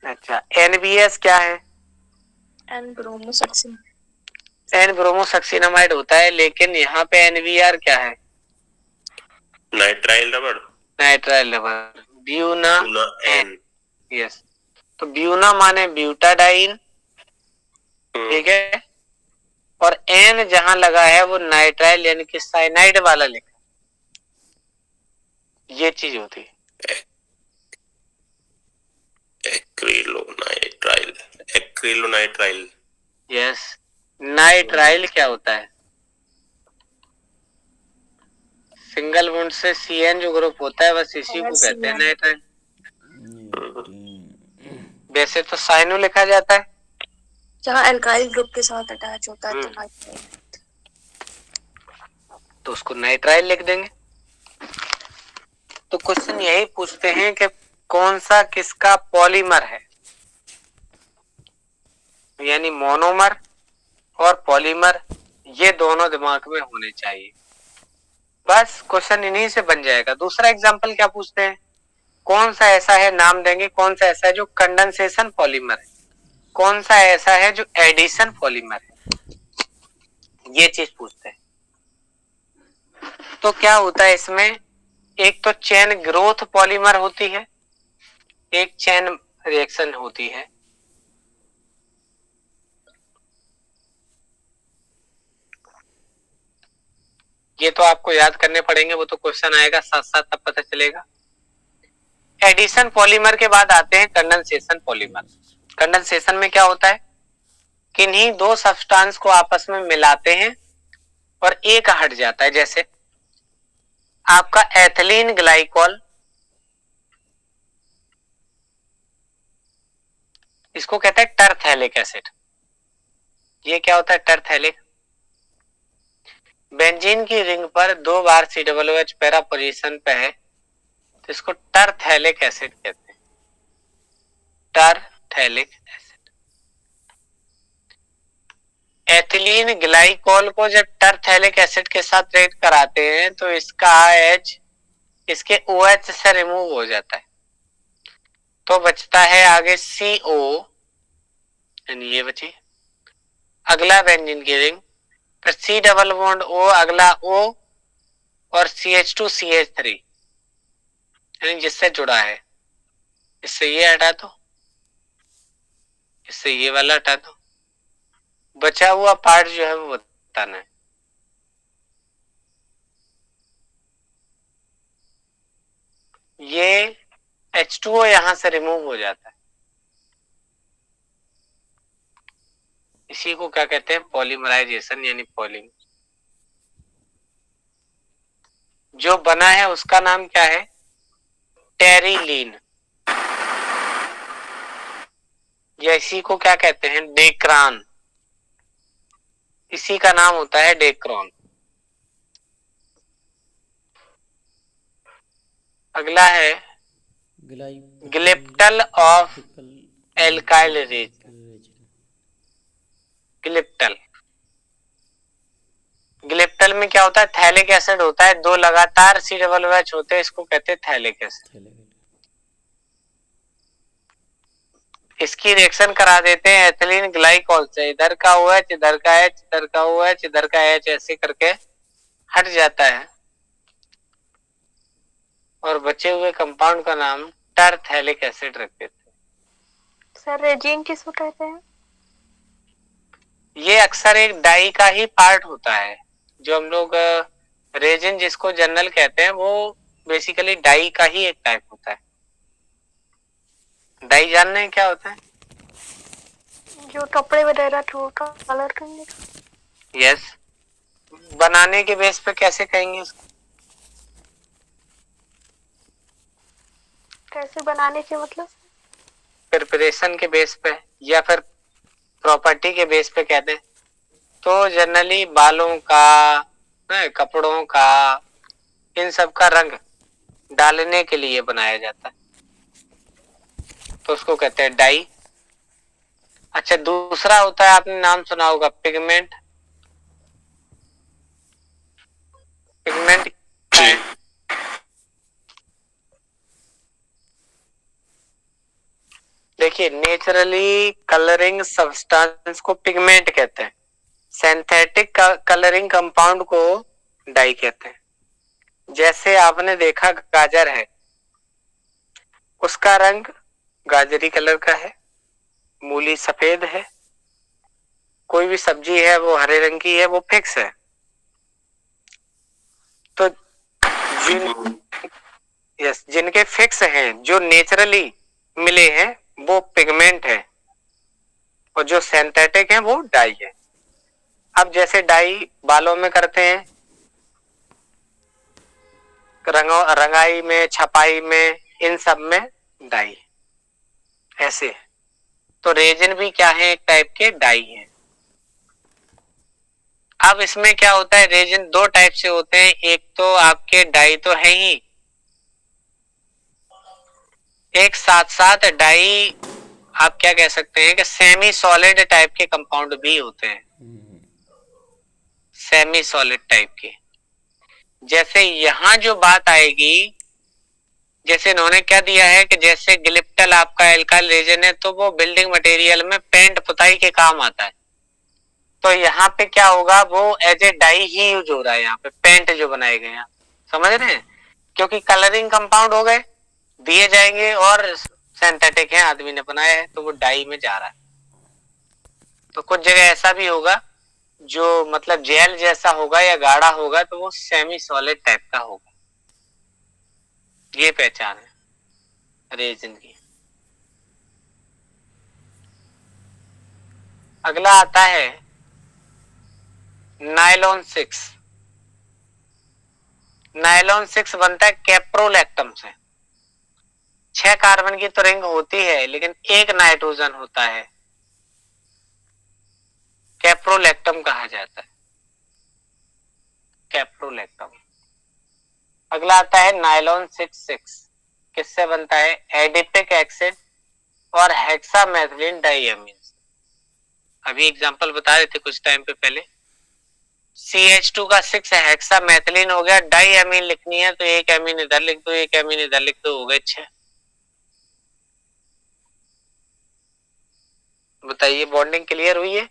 अच्छा NBS क्या है? एन ब्रोमोसक्सिन। एन ब्रोमोसक्सिनामाइड होता है, लेकिन यहाँ पे NBR क्या है? नाइट्राइल रबड़। Nitrile rubber, Buna N. Yes. तो ब्यूना माने ब्यूटाडाइन, ठीक है, और एन जहां लगा है वो नाइट्राइल यानी कि साइनाइड वाला लिखा, ये चीज होती है। एक्रिलोनाइट्राइल। एक्रिलोनाइट्राइल। यस। नाइट्राइल क्या होता है? सिंगल बॉन्ड से CN जो ग्रुप होता है बस इसी को कहते हैं नाइट्राइल। वैसे तो साइनो लिखा जाता है जहाँ एल्काइल ग्रुप के साथ अटैच होता है, तो नाइट्राइल। तो उसको नाइट्राइल लिख देंगे। तो क्वेश्चन यही पूछते हैं कि कौन सा किसका पॉलीमर है, यानी मोनोमर और पॉलीमर, ये दोनों दिमाग में होने चाहिए। बस क्वेश्चन इन्हीं से बन जाएगा। दूसरा एग्जांपल क्या पूछते हैं, कौन सा ऐसा है, नाम देंगे कौन सा ऐसा है जो कंडेंसेशन पॉलीमर है, कौन सा ऐसा है जो एडिशन पॉलीमर है, ये चीज पूछते हैं। तो क्या होता है इसमें, एक तो चेन ग्रोथ पॉलीमर होती है, एक चेन रिएक्शन होती है। ये तो आपको याद करने पड़ेंगे, वो तो क्वेश्चन आएगा साथ साथ तब पता चलेगा। एडिशन पॉलीमर के बाद आते हैं कंडेंसेशन पॉलीमर। कंडेंसेशन में क्या होता है, किन्हीं दो सब्सटेंस को आपस में मिलाते हैं और एक हट जाता है। जैसे आपका एथिलीन ग्लाइकॉल, इसको कहते हैं टरथैलिक एसिड। ये क्या होता है? टरथैलिक। बेंजीन की रिंग पर 2 बार COOH पैरा पोजीशन पे है, तो इसको टरथैलिक एसिड कहते हैं। टरथैलिक एसिड। एथिलीन ग्लाइकोल को जब टरथैलिक एसिड के साथ रिएक्ट कराते हैं तो इसका H इसके OH से रिमूव हो जाता है, तो बचता है आगे CO, यानी ये बची। अगला बेंजीन की रिंग, फिर C डबल बॉन्ड O, अगला O और CH2CH3 यानी जिससे जुड़ा है, इससे ये हटा दो, इससे ये वाला हटा दो, बचा हुआ पार्ट जो है वो बताना है। ये H2O यहां से रिमूव हो जाता है, इसी को क्या कहते हैं, पॉलीमराइजेशन यानी पॉलिंग। जो बना है उसका नाम क्या है, टेरिलीन, या इसी को क्या कहते हैं, डेक्रान, इसी का नाम होता है डेक्रोन। अगला है glyptal of alkyl resin. Glyptal, glyptal में क्या होता है, थैलिक एसिड होता है, दो लगातार COOH होते हैं, इसको कहते हैं थैलिक एसिड। इसकी रिएक्शन करा देते हैं एथिलीन ग्लाइकोल से, इधर का OH, इधर का H, इधर का OH, इधर का H, ऐसे करके हट जाता है और बचे हुए कंपाउंड का नाम टरथैलिक एसिड रख देते हैं। सर रेजिन किसको कहते हैं? ये अक्सर एक डाई का ही पार्ट होता है, जो हम लोग रेजिन जिसको जनरल कहते हैं वो बेसिकली डाई का ही एक टाइप होता है। डाई जानने क्या होता है? जो कपड़े वगैरह कलर करने का। यस, बनाने के बेस पे कैसे कहेंगे इसको? कैसे बनाने के मतलब? प्रिपरेशन के बेस पे या फिर प्रॉपर्टी के बेस पे कहते हैं। तो जनरली बालों का, कपड़ों का, इन सब का रंग डालने के लिए बनाया जाता है, तो उसको कहते हैं डाई। अच्छा, दूसरा होता है, आपने नाम सुना होगा, पिगमेंट। पिगमेंट देखिए, नेचुरली कलरिंग सब्सटेंस को पिगमेंट कहते हैं, सिंथेटिक कलरिंग कंपाउंड को डाई कहते हैं। जैसे आपने देखा गाजर है, उसका रंग गाजरी कलर का है, मूली सफेद है, कोई भी सब्जी है वो हरे रंग की है, वो फिक्स है। तो जिनके फिक्स हैं, जो नेचुरली मिले हैं, वो पिगमेंट है, और जो सिंथेटिक है वो डाई है। अब जैसे डाई बालों में करते हैं, रंगाई में, छपाई में, इन सब में डाई, ऐसे। तो रेजिन भी क्या है, एक टाइप के डाई है। अब इसमें क्या होता है, रेजिन दो टाइप से होते हैं, एक तो आपके डाई तो है ही, एक साथ साथ डाई आप क्या कह सकते हैं कि सेमी सॉलिड टाइप के कंपाउंड भी होते हैं, सेमी सॉलिड टाइप के। जैसे यहां जो बात आएगी, जैसे इन्होंने क्या दिया है कि जैसे ग्लिप्टल आपका एल्काइल रेजिन है, तो वो बिल्डिंग मटेरियल में पेंट पुताई के काम आता है। तो यहाँ पे क्या होगा, वो एज ए डाई ही यूज हो रहा है, यहाँ पे पेंट जो बनाए गए हैं, समझ रहे हैं, क्योंकि कलरिंग कंपाउंड हो गए, दिए जाएंगे, और सिंथेटिक है, आदमी ने बनाया है, तो वो डाई में जा रहा है। तो कुछ जगह ऐसा भी होगा जो मतलब जेल जैसा होगा या गाढ़ा होगा, तो वो सेमी सॉलिड टाइप का होगा। ये पहचान है रेजिन की। अगला आता है नायलॉन 6। नायलॉन 6 बनता है कैप्रोलैक्टम से। 6 कार्बन की तो रिंग होती है, लेकिन एक नाइट्रोजन होता है, कैप्रोलैक्टम कहा जाता है, कैप्रोलैक्टम। अगला आता है नायलॉन 6 किससे बनता है, एडिपिक एसिड और हेक्सामेथिलीन डाइअमीन। अभी एग्जांपल बता रहे थे कुछ टाइम पे पहले। CH2 का 6 हेक्सा मैथिलीन हो गया, डाई एमीन लिखनी है तो एक एमीन इधर लिख दो, एक एमीन इधर लिख दो, हो गए 6। बताइए बॉन्डिंग क्लियर हुई है?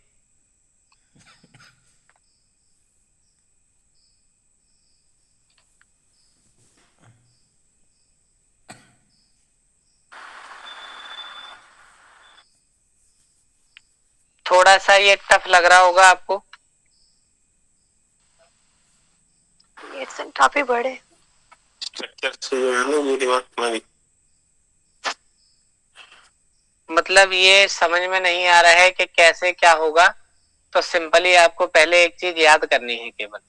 थोड़ा सा ये टफ लग रहा होगा आपको। ये काफी बड़े। स्ट्रक्चर से है ना ये दिमाग में भी। मतलब ये समझ में नहीं आ रहा है कि कैसे क्या होगा, तो सिंपली आपको पहले एक चीज याद करनी है केवल,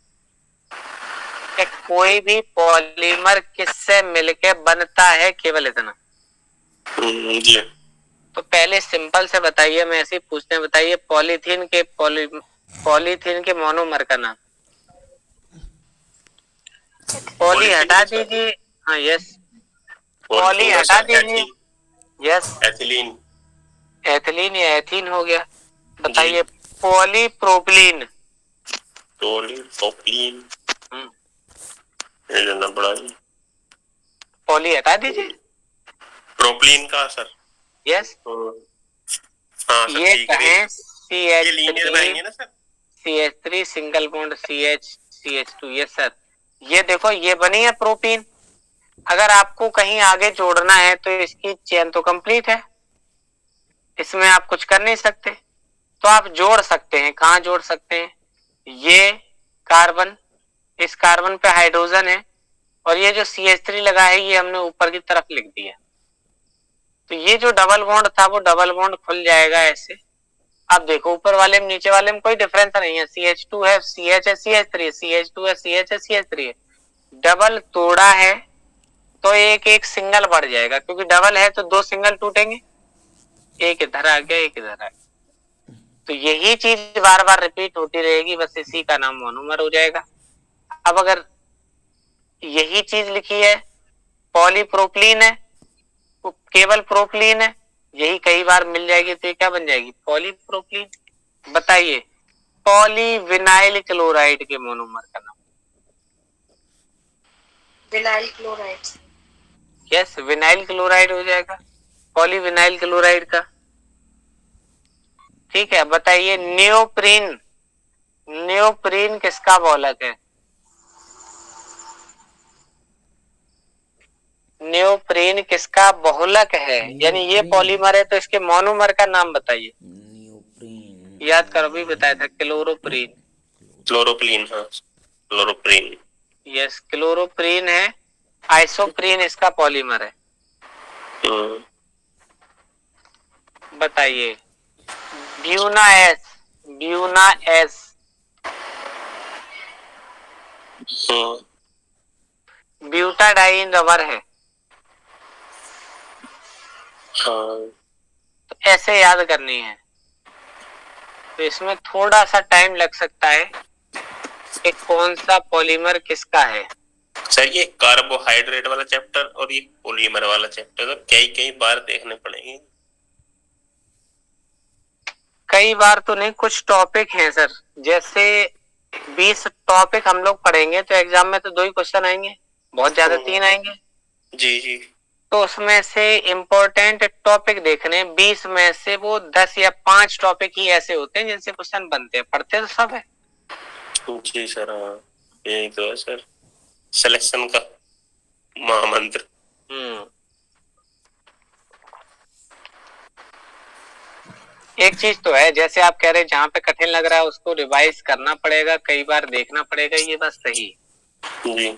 कि कोई भी पॉलीमर किससे मिलके बनता है, केवल इतना। जी। तो पहले सिंपल से बताइए, मैं ऐसे ही पूछते हैं, बताइए पॉलीथीन के मोनोमर का नाम। पॉली हटा दीजिए, हाँ यस, पॉली हटा दीजिए, यस, एथिलीन। एथिलीन या एथीन हो गया। बताइए पॉलीप्रोपिलीन। पॉलीप्रोपिलीन ये जो बड़ा है। पॉली हटा दीजिए, प्रोपिलीन का सर। यस, हाँ सर ये ठीक है। ये लीनियर में आएंगे ना sir? CH3 single bond CH2, yes sir. ये देखो ये बनी है प्रोटीन। अगर आपको कहीं आगे जोड़ना है तो इसकी चेन तो कंप्लीट है, इसमें आप कुछ कर नहीं सकते, तो आप जोड़ सकते हैं। कहाँ जोड़ सकते हैं? ये कार्बन, इस कार्बन पे हाइड्रोजन है, और ये जो CH3 लगा है ये हमने ऊपर की तरफ लिख दिया, तो ये जो डबल बॉन्ड था वो डबल बॉन्ड खुल जाएगा ऐसे। अब देखो ऊपर वाले में नीचे वाले में कोई डिफरेंस नहीं है, CH2 है CH है CH3 है, CH2 है CH है CH3 है। डबल तोड़ा है तो एक एक सिंगल बढ़ जाएगा, क्योंकि डबल है तो 2 सिंगल टूटेंगे, एक इधर आ गया एक इधर आ गया, तो यही चीज बार बार रिपीट होती रहेगी, बस इसी का नाम मोनोमर हो जाएगा। अब अगर यही चीज लिखी है, पॉलीप्रोपिलीन है, तो केवल प्रोपिलीन है, यही कई बार मिल जाएगी तो ये क्या बन जाएगी? पॉलीप्रोपिलीन। बताइए पॉलीविनाइल क्लोराइड के मोनोमर का नाम। Vinyl chloride. Yes, vinyl chloride हो जाएगा, पॉलीविनाइल क्लोराइड का। ठीक है, बताइए नियोप्रीन। नियोप्रीन किसका बहुलक है? नियोप्रीन किसका बहुलक है? यानी ये पॉलीमर है तो इसके मोनोमर का नाम बताइए। नियोप्रीन। याद करो, भी बताया था, क्लोरोप्रीन। क्लोरोप्रीन, हाँ क्लोरोप्रीन। यस, क्लोरोप्रीन है। आइसोप्रीन इसका पॉलीमर है। बताइए Buena S. Buena S butadiene rubber है। तो ऐसे याद करनी है, तो इसमें थोड़ा सा टाइम लग सकता है कि कौन सा पॉलीमर किसका है। सर ये कार्बोहाइड्रेट वाला चैप्टर और ये पॉलीमर वाला चैप्टर तो कई कई बार देखने पड़ेंगे। कई बार तो नहीं, कुछ टॉपिक हैं सर, जैसे 20 टॉपिक हम लोग पढ़ेंगे तो एग्जाम में तो 2 ही क्वेश्चन आएंगे, बहुत ज्यादा 3 आएंगे। जी जी। तो उसमें से इम्पोर्टेंट टॉपिक देखने, 20 में से वो 10 या 5 टॉपिक ही ऐसे होते हैं जिनसे क्वेश्चन बनते हैं, पढ़ते तो सब है। जी सर, हाँ यही तो है सर, सिलेक्शन का महामंत्र। एक चीज तो है, जैसे आप कह रहे हैं जहाँ पे कठिन लग रहा है उसको रिवाइज करना पड़ेगा, कई बार देखना पड़ेगा, ये बात सही है। जी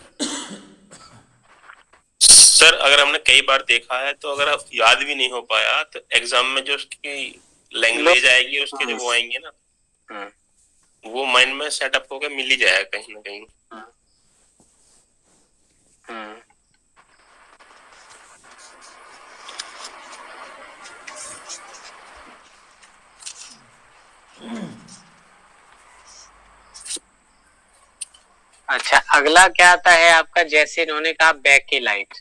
सर, अगर हमने कई बार देखा है तो अगर याद भी नहीं हो पाया तो एग्जाम में जो उसकी लैंग्वेज आएगी, उसके जो वो आएंगे ना, वो माइंड में सेटअप होकर मिल ही जाएगा कहीं ना कहीं। अच्छा, अगला क्या आता है आपका? जैसे इन्होंने कहा बेकेलाइट,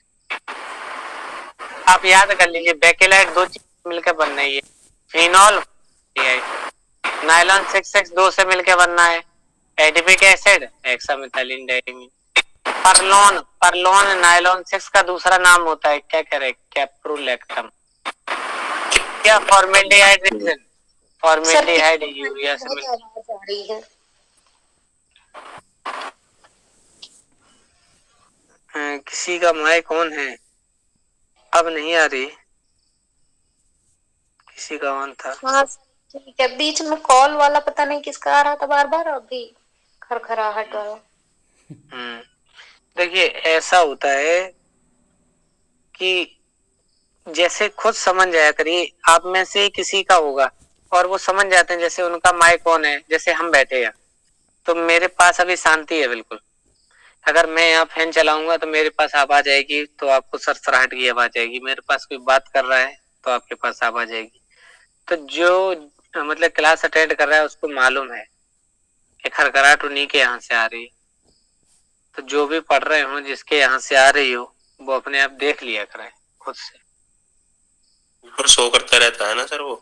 आप याद कर लीजिए बेकेलाइट 2 चीज मिलकर बन रही है, फिनॉल नायलॉन 6 दो से मिलके बनना है, adipic acid, hexamethylene diamine. Perlon, perlon nylon 6 का दूसरा नाम होता है, क्या कह रहे, कैप्रोलैक्टम। क्या फॉर्मेल्डिहाइड रीजन, फॉर्मेल्डिहाइड यूरिया से मिल। आवाज आ रही है। किसी का माइक ऑन है, अब नहीं आ रही, किसी का ऑन था। हाँ ठीक है, बीच में कॉल वाला पता नहीं किसका आ रहा था बार बार, अभी खरखराहट वाला। देखिए ऐसा होता है कि जैसे खुद समझ जाया करिए, आप में से किसी का होगा और वो समझ जाते हैं, जैसे उनका माइक ऑन है, जैसे हम बैठे हैं तो मेरे पास अभी शांति है बिल्कुल, अगर मैं यहाँ फैन चलाऊंगा तो मेरे पास आवाज आएगी, तो आपको सरसराहट की आवाज आएगी, मेरे पास कोई बात कर रहा है तो आपके पास आवाज आएगी। तो जो मतलब क्लास अटेंड कर रहा है उसको मालूम है कि खरखराहट उन्हीं के यहाँ से आ रही है। तो जो भी पढ़ रहे हो, जिसके यहाँ से आ रही हो, वो अपने आप देख लिया करें खुद से। ऊपर शो करता रहता है ना सर वो।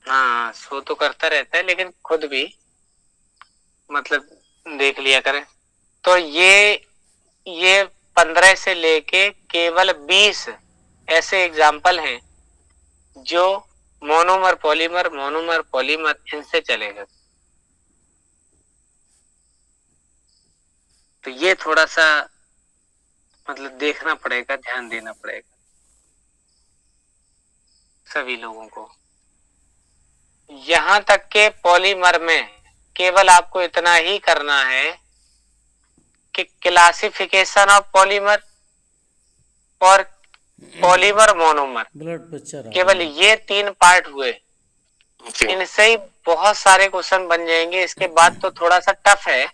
हाँ शो तो करता रहता है, लेकिन खुद भी मतलब देख लिया करें। तो ये 15 से लेके केवल 20 ऐसे एग्जाम्पल हैं जो मोनोमर पॉलीमर इनसे चलेगा। तो ये थोड़ा सा मतलब देखना पड़ेगा, ध्यान देना पड़ेगा सभी लोगों को। यहां तक के पॉलीमर में केवल आपको इतना ही करना है कि क्लासिफिकेशन ऑफ पॉलीमर और पॉलीमर मोनोमर, ब्लड प्रेशर केवल ये 3 पार्ट हुए, इनसे ही बहुत सारे क्वेश्चन बन जाएंगे। इसके बाद तो थोड़ा सा टफ है,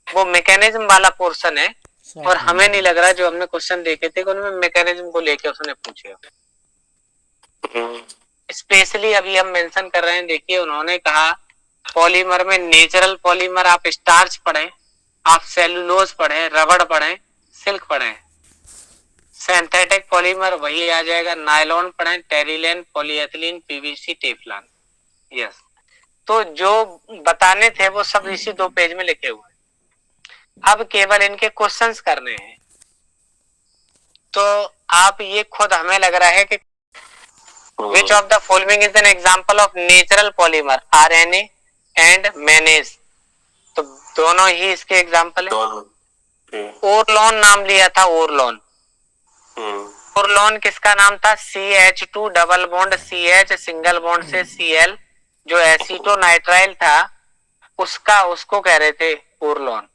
वो मैकेनिज्म वाला पोर्शन है, और हमें नहीं लग रहा जो हमने क्वेश्चन देखे थे कि उनमें मैकेनिज्म को लेके उसने पूछे। स्पेशली अभी हम मेंशन कर रहे हैं, देखिए उन्होंने कहा पॉलीमर में नेचुरल पॉलीमर आप स्टार्च पढ़ें, आप सेलुलोज पढ़ें, रबड़ पढ़ें, सिल्क पढ़ें। सिंथेटिक पॉलीमर वही आ जाएगा, नायलॉन पढ़ें, टेरिलेन, पॉलीएथिलीन, पीवीसी, टेफ्लॉन। यस, तो जो बताने थे वो सब इसी 2 पेज में लिखे हुए हैं। अब केवल इनके क्वेश्चंस करने हैं। तो आप ये खुद, हमें लग रहा है कि which of the following is an example of natural polymer, RNA and manase, तो दोनों ही इसके एग्जाम्पल है। ओरलॉन नाम लिया था, ओरलॉन। ओरलॉन किसका नाम था, CH2 double bond CH single bond से Cl, जो एसीटोनाइट्राइल था उसका, उसको कह रहे थे ओरलॉन।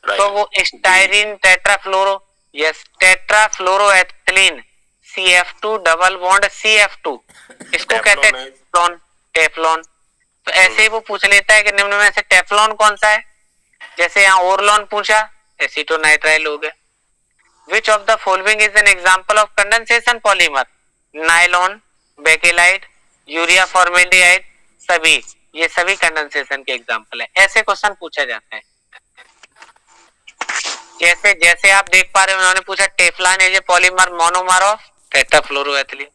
तो वो styrene tetrafluoro, yes tetrafluoroethylene CF2 double bond CF2, इसको कहते हैं टेफ्लॉन, टेफ्लॉन। तो ऐसे ही वो पूछ लेता है कि निम्न में से टेफ्लॉन कौन सा है, जैसे यहाँ ओरलॉन पूछा, एसीटोनाइट्राइल हो गया। Which of the following is an example of condensation polymer, nylon, bakelite, urea formaldehyde, सभी, ये सभी कंडेंसेशन के एग्जांपल है। ऐसे क्वेश्चन पूछा जाता है। जैसे जैसे आप देख पा रहे हो, उन्होंने पूछा Teflon is a polymer monomer of tetrafluoroethylene.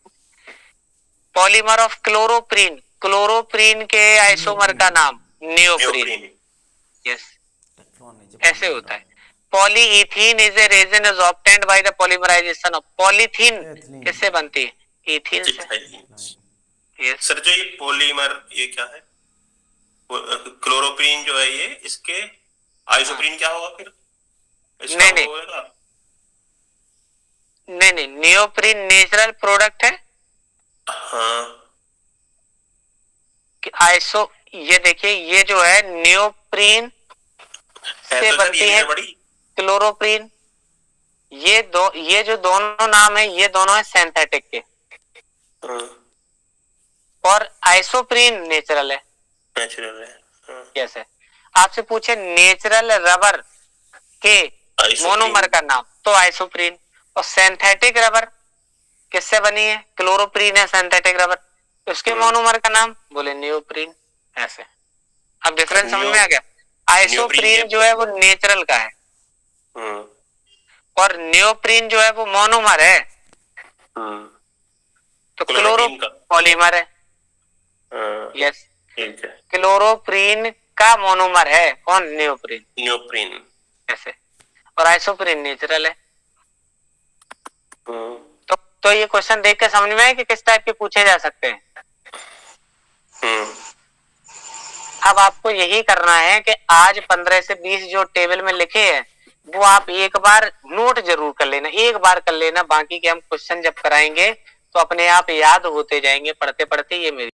Polymer of chloroprene, chloroprene के आइसोमर का नाम नियोप्रीन। यस, ऐसे होता है। Polyethene is a resin is obtained by the polymerization of, polythene किससे बनती है, इथीन से। यस सर, जो ये पॉलीमर ये क्या है, क्लोरोप्रीन जो है ये, इसके आइसोप्रीन क्या होगा फिर? नहीं नहीं, नियोप्रीन नेचुरल प्रोडक्ट है। हाँ, कि आइसो, ये देखिए ये जो है नियोप्रीन से बनती है क्लोरोप्रीन। ये जो दोनों नाम है, ये दोनों है सिंथेटिक के। और आइसोप्रीन नेचुरल है। नेचुरल है। कैसे आपसे पूछे नेचुरल रबर के मोनोमर का नाम, तो आइसोप्रीन। और सिंथेटिक रबर किससे बनी है, क्लोरोप्रीन है सिंथेटिक रबर, उसके मोनोमर का नाम बोले नियोप्रीन। ऐसे अब डिफरेंस समझ में आ गया। आइसोप्रीन जो है वो नेचुरल का है, और नियोप्रीन जो है वो मोनोमर है। तो क्लोरोफीन का। पॉलीमर है। हाँ, यस। ठीक है। क्लोरोप्रीन का मोनोमर है कौन? नियोप्रीन। नियोप्रीन। ऐसे। और आइसोप्रीन नेचुरल है। तो ये क्वेश्चन देख के समझ में है कि किस टाइप के पूछे जा सकते हैं। अब आपको यही करना है कि आज 15 से 20 जो टेबल में लिखे हैं वो आप एक बार नोट जरूर कर लेना, एक बार कर लेना। बाकी के हम क्वेश्चन जब कराएंगे तो अपने आप याद होते जाएंगे पढ़ते पढ़ते। ये मेरी